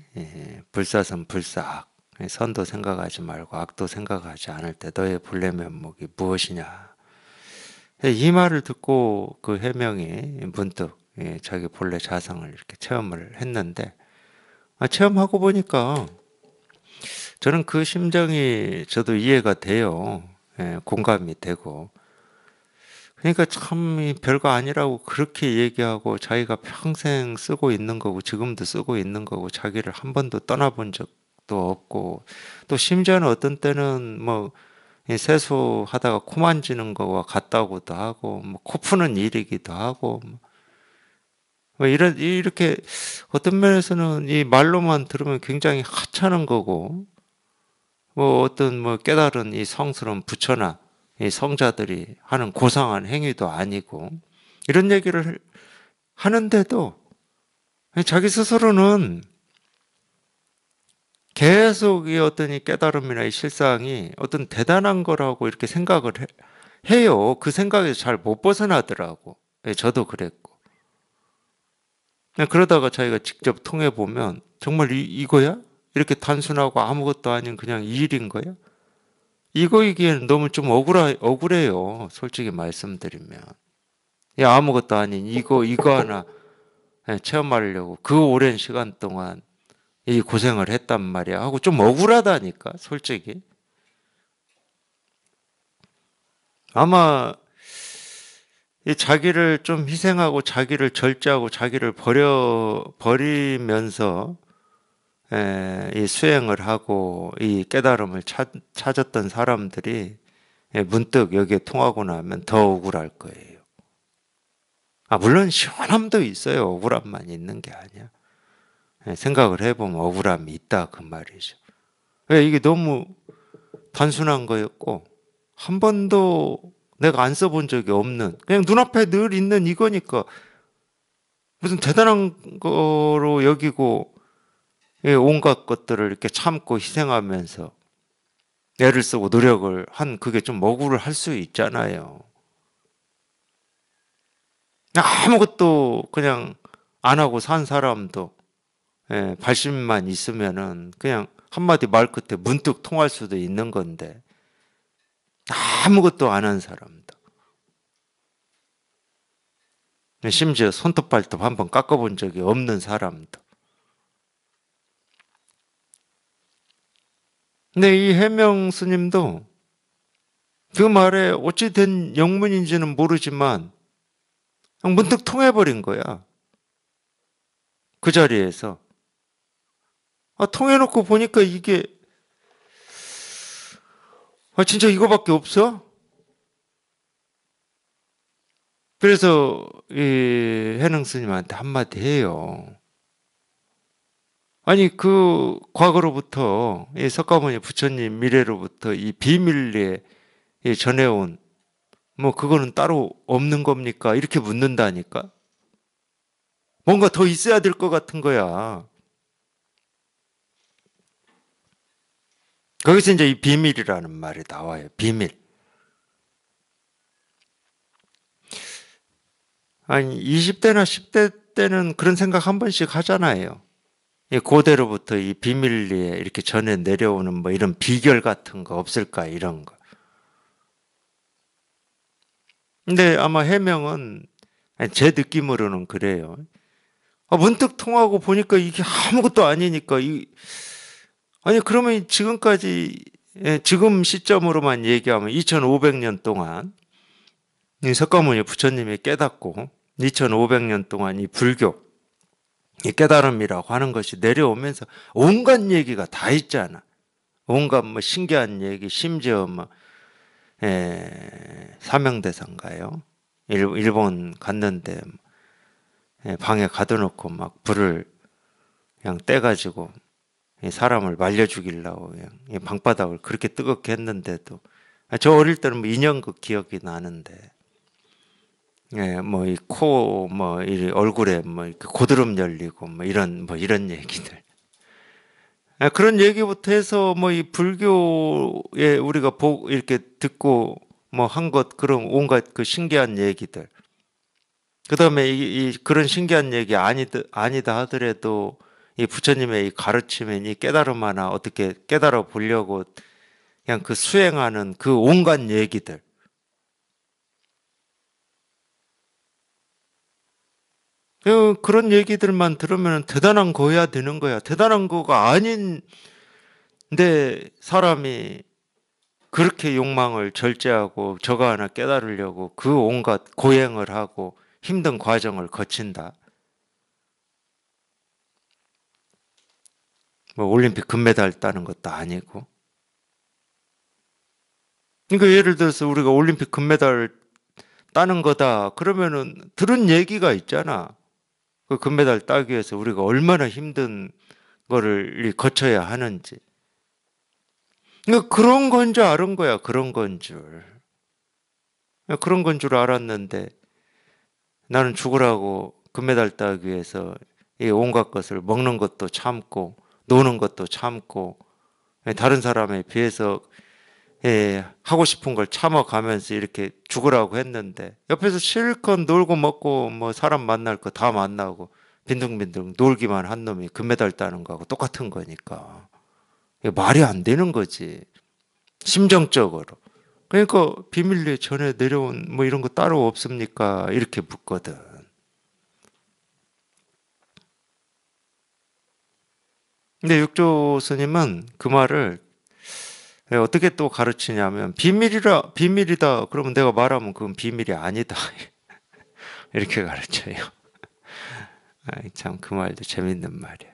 불사선 불사악, 선도 생각하지 말고 악도 생각하지 않을 때 너의 본래 면목이 무엇이냐. 이 말을 듣고 그 해명이 문득 자기 본래 자성을 이렇게 체험을 했는데, 체험하고 보니까 저는 그 심정이 저도 이해가 돼요. 공감이 되고. 그러니까 참 별거 아니라고 그렇게 얘기하고, 자기가 평생 쓰고 있는 거고 지금도 쓰고 있는 거고 자기를 한 번도 떠나본 적도 없고, 또 심지어는 어떤 때는 뭐 세수하다가 코 만지는 거와 같다고도 하고, 뭐 코 푸는 일이기도 하고, 뭐 이렇게 어떤 면에서는 이 말로만 들으면 굉장히 하찮은 거고, 뭐 어떤 뭐 깨달은 이 성스러운 부처나 이 성자들이 하는 고상한 행위도 아니고, 이런 얘기를 하는데도 자기 스스로는 계속 이 어떤 이 깨달음이나 이 실상이 어떤 대단한 거라고 이렇게 생각을 해요. 그 생각에서 잘 못 벗어나더라고. 예, 저도 그랬고. 그냥 그러다가 자기가 직접 통해 보면 정말 이거야? 이렇게 단순하고 아무것도 아닌 그냥 이 일인 거야? 이거이기에는 너무 좀 억울해요. 솔직히 말씀드리면. 야, 아무것도 아닌 이거 하나 체험하려고 그 오랜 시간 동안 이 고생을 했단 말이야. 하고 좀 억울하다니까, 솔직히. 아마 이 자기를 좀 희생하고 자기를 절제하고 자기를 버리면서 이 수행을 하고 이 깨달음을 찾았던 사람들이 문득 여기에 통하고 나면 더 억울할 거예요. 아, 물론 시원함도 있어요. 억울함만 있는 게 아니야. 생각을 해보면 억울함이 있다 그 말이죠. 왜 이게 너무 단순한 거였고 한 번도 내가 안 써본 적이 없는 그냥 눈앞에 늘 있는 이거니까 무슨 대단한 거로 여기고 온갖 것들을 이렇게 참고 희생하면서 애를 쓰고 노력을 한 그게 좀 억울을 할 수 있잖아요. 아무것도 그냥 안 하고 산 사람도 발심만 있으면은 그냥 한마디 말 끝에 문득 통할 수도 있는 건데 아무것도 안 한 사람도 심지어 손톱 발톱 한번 깎아본 적이 없는 사람도 근데 이 해명 스님도 그 말에 어찌 된 영문인지는 모르지만 그냥 문득 통해버린 거야. 그 자리에서. 아, 통해놓고 보니까 이게 진짜 이거밖에 없어? 그래서 이 해능 스님한테 한마디 해요. 아니 그 과거로부터 이 석가모니 부처님 미래로부터 이 비밀리에 전해온 뭐 그거는 따로 없는 겁니까? 이렇게 묻는다니까. 뭔가 더 있어야 될 것 같은 거야. 거기서 이제 이 비밀이라는 말이 나와요. 비밀. 아니 20대나 10대 때는 그런 생각 한 번씩 하잖아요. 이 고대로부터 이 비밀리에 이렇게 전해 내려오는 뭐 이런 비결 같은 거 없을까 이런 거. 근데 아마 해명은 아니, 제 느낌으로는 그래요. 문득 통하고 보니까 이게 아무것도 아니니까 아니 그러면 지금까지 지금 시점으로만 얘기하면 2500년 동안 이 석가모니 부처님이 깨닫고 2500년 동안 이 불교 이 깨달음이라고 하는 것이 내려오면서 온갖 얘기가 다 있잖아. 온갖 뭐 신기한 얘기, 심지어 뭐 사명대사인가요? 일본 갔는데 방에 가둬놓고 막 불을 그냥 떼가지고 사람을 말려 죽이려고 그냥 방바닥을 그렇게 뜨겁게 했는데도 저 어릴 때는 뭐 인형극 기억이 나는데 뭐 이 코 뭐 이 얼굴에 뭐 이렇게 고드름 열리고 뭐 이런 얘기들 그런 얘기부터 해서 뭐 이 불교에 우리가 이렇게 듣고 뭐 한 것 그런 온갖 그 신기한 얘기들 그다음에 이 그런 신기한 얘기 아니다 하더라도 이 부처님의 이 가르침에 이 깨달음 하나 어떻게 깨달아 보려고 그냥 그 수행하는 그 온갖 얘기들 그런 얘기들만 들으면 대단한 거야 되는 거야. 대단한 거가 아닌데 사람이 그렇게 욕망을 절제하고 저거 하나 깨달으려고 그 온갖 고행을 하고 힘든 과정을 거친다. 뭐 올림픽 금메달 따는 것도 아니고. 그러니까 예를 들어서 우리가 올림픽 금메달 따는 거다. 그러면은 들은 얘기가 있잖아. 그 금메달 따기 위해서 우리가 얼마나 힘든 거를 거쳐야 하는지. 그러니까 그런 건 줄 아는 거야. 그런 건 줄. 그런 건 줄 알았는데 나는 죽으라고 금메달 따기 위해서 이 온갖 것을 먹는 것도 참고 노는 것도 참고 다른 사람에 비해서 하고 싶은 걸 참아가면서 이렇게 죽으라고 했는데 옆에서 실컷 놀고 먹고 뭐 사람 만날 거 다 만나고 빈둥빈둥 놀기만 한 놈이 금메달 따는 거하고 똑같은 거니까 이게 말이 안 되는 거지. 심정적으로. 그러니까 비밀리에 전에 내려온 뭐 이런 거 따로 없습니까? 이렇게 묻거든. 근데 육조 스님은 그 말을 어떻게 또 가르치냐면 비밀이다. 그러면 내가 말하면 그건 비밀이 아니다. 이렇게 가르쳐요. 참 그 말도 재밌는 말이야.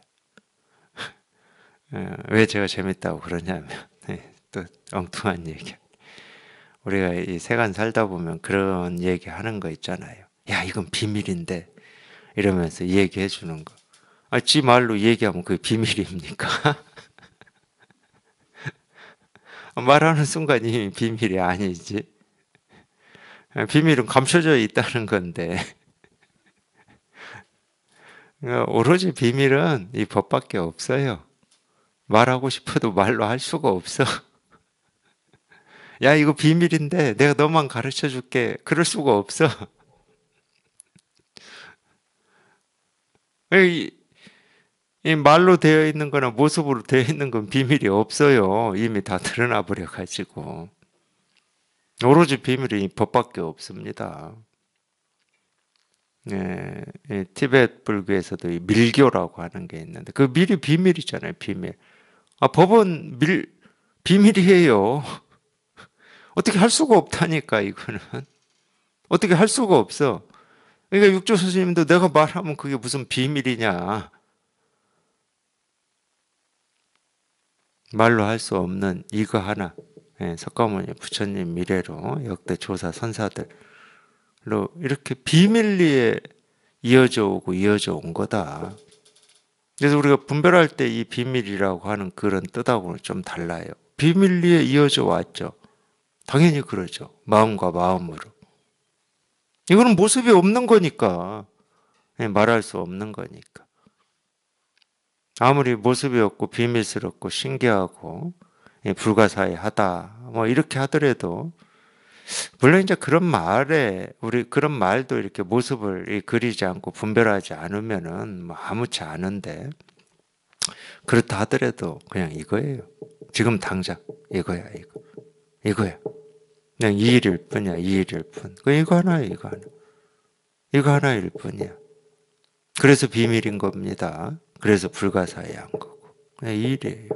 왜 제가 재밌다고 그러냐면 또 엉뚱한 얘기. 우리가 이 세간 살다 보면 그런 얘기 하는 거 있잖아요. 야, 이건 비밀인데 이러면서 얘기해 주는 거. 지 말로 얘기하면 그게 비밀입니까? 말하는 순간 이미 비밀이 아니지. 비밀은 감춰져 있다는 건데. 오로지 비밀은 이 법밖에 없어요. 말하고 싶어도 말로 할 수가 없어. 야, 이거 비밀인데 내가 너만 가르쳐 줄게. 그럴 수가 없어. 이, 이 말로 되어 있는 거나 모습으로 되어 있는 건 비밀이 없어요. 이미 다 드러나 버려 가지고. 오로지 비밀이 이 법밖에 없습니다. 이 티베트 불교에서도 이 밀교라고 하는 게 있는데 그 밀이 비밀이잖아요. 비밀. 법은 비밀이에요. 어떻게 할 수가 없다니까 이거는. 어떻게 할 수가 없어. 그러니까 육조 스님도 내가 말하면 그게 무슨 비밀이냐. 말로 할 수 없는 이거 하나. 석가모니 부처님 미래로 역대 조사 선사들로 이렇게 비밀리에 이어져 오고 이어져 온 거다. 그래서 우리가 분별할 때 이 비밀이라고 하는 그런 뜻하고는 좀 달라요. 비밀리에 이어져 왔죠. 당연히 그러죠. 마음과 마음으로. 이거는 모습이 없는 거니까. 말할 수 없는 거니까. 아무리 모습이 없고 비밀스럽고 신기하고 불가사의하다 뭐 이렇게 하더라도 물론 이제 그런 말에 우리 그런 말도 이렇게 모습을 그리지 않고 분별하지 않으면은 뭐 아무렇지 않은데 그렇다 하더라도 그냥 이거예요. 지금 당장 이거야 이거야. 그냥 이 일일 뿐이야 이 일일 뿐. 이거 하나야 이거 하나. 이거 하나일 뿐이야. 그래서 비밀인 겁니다. 그래서 불가사의한 거고. 그냥 이 일이에요.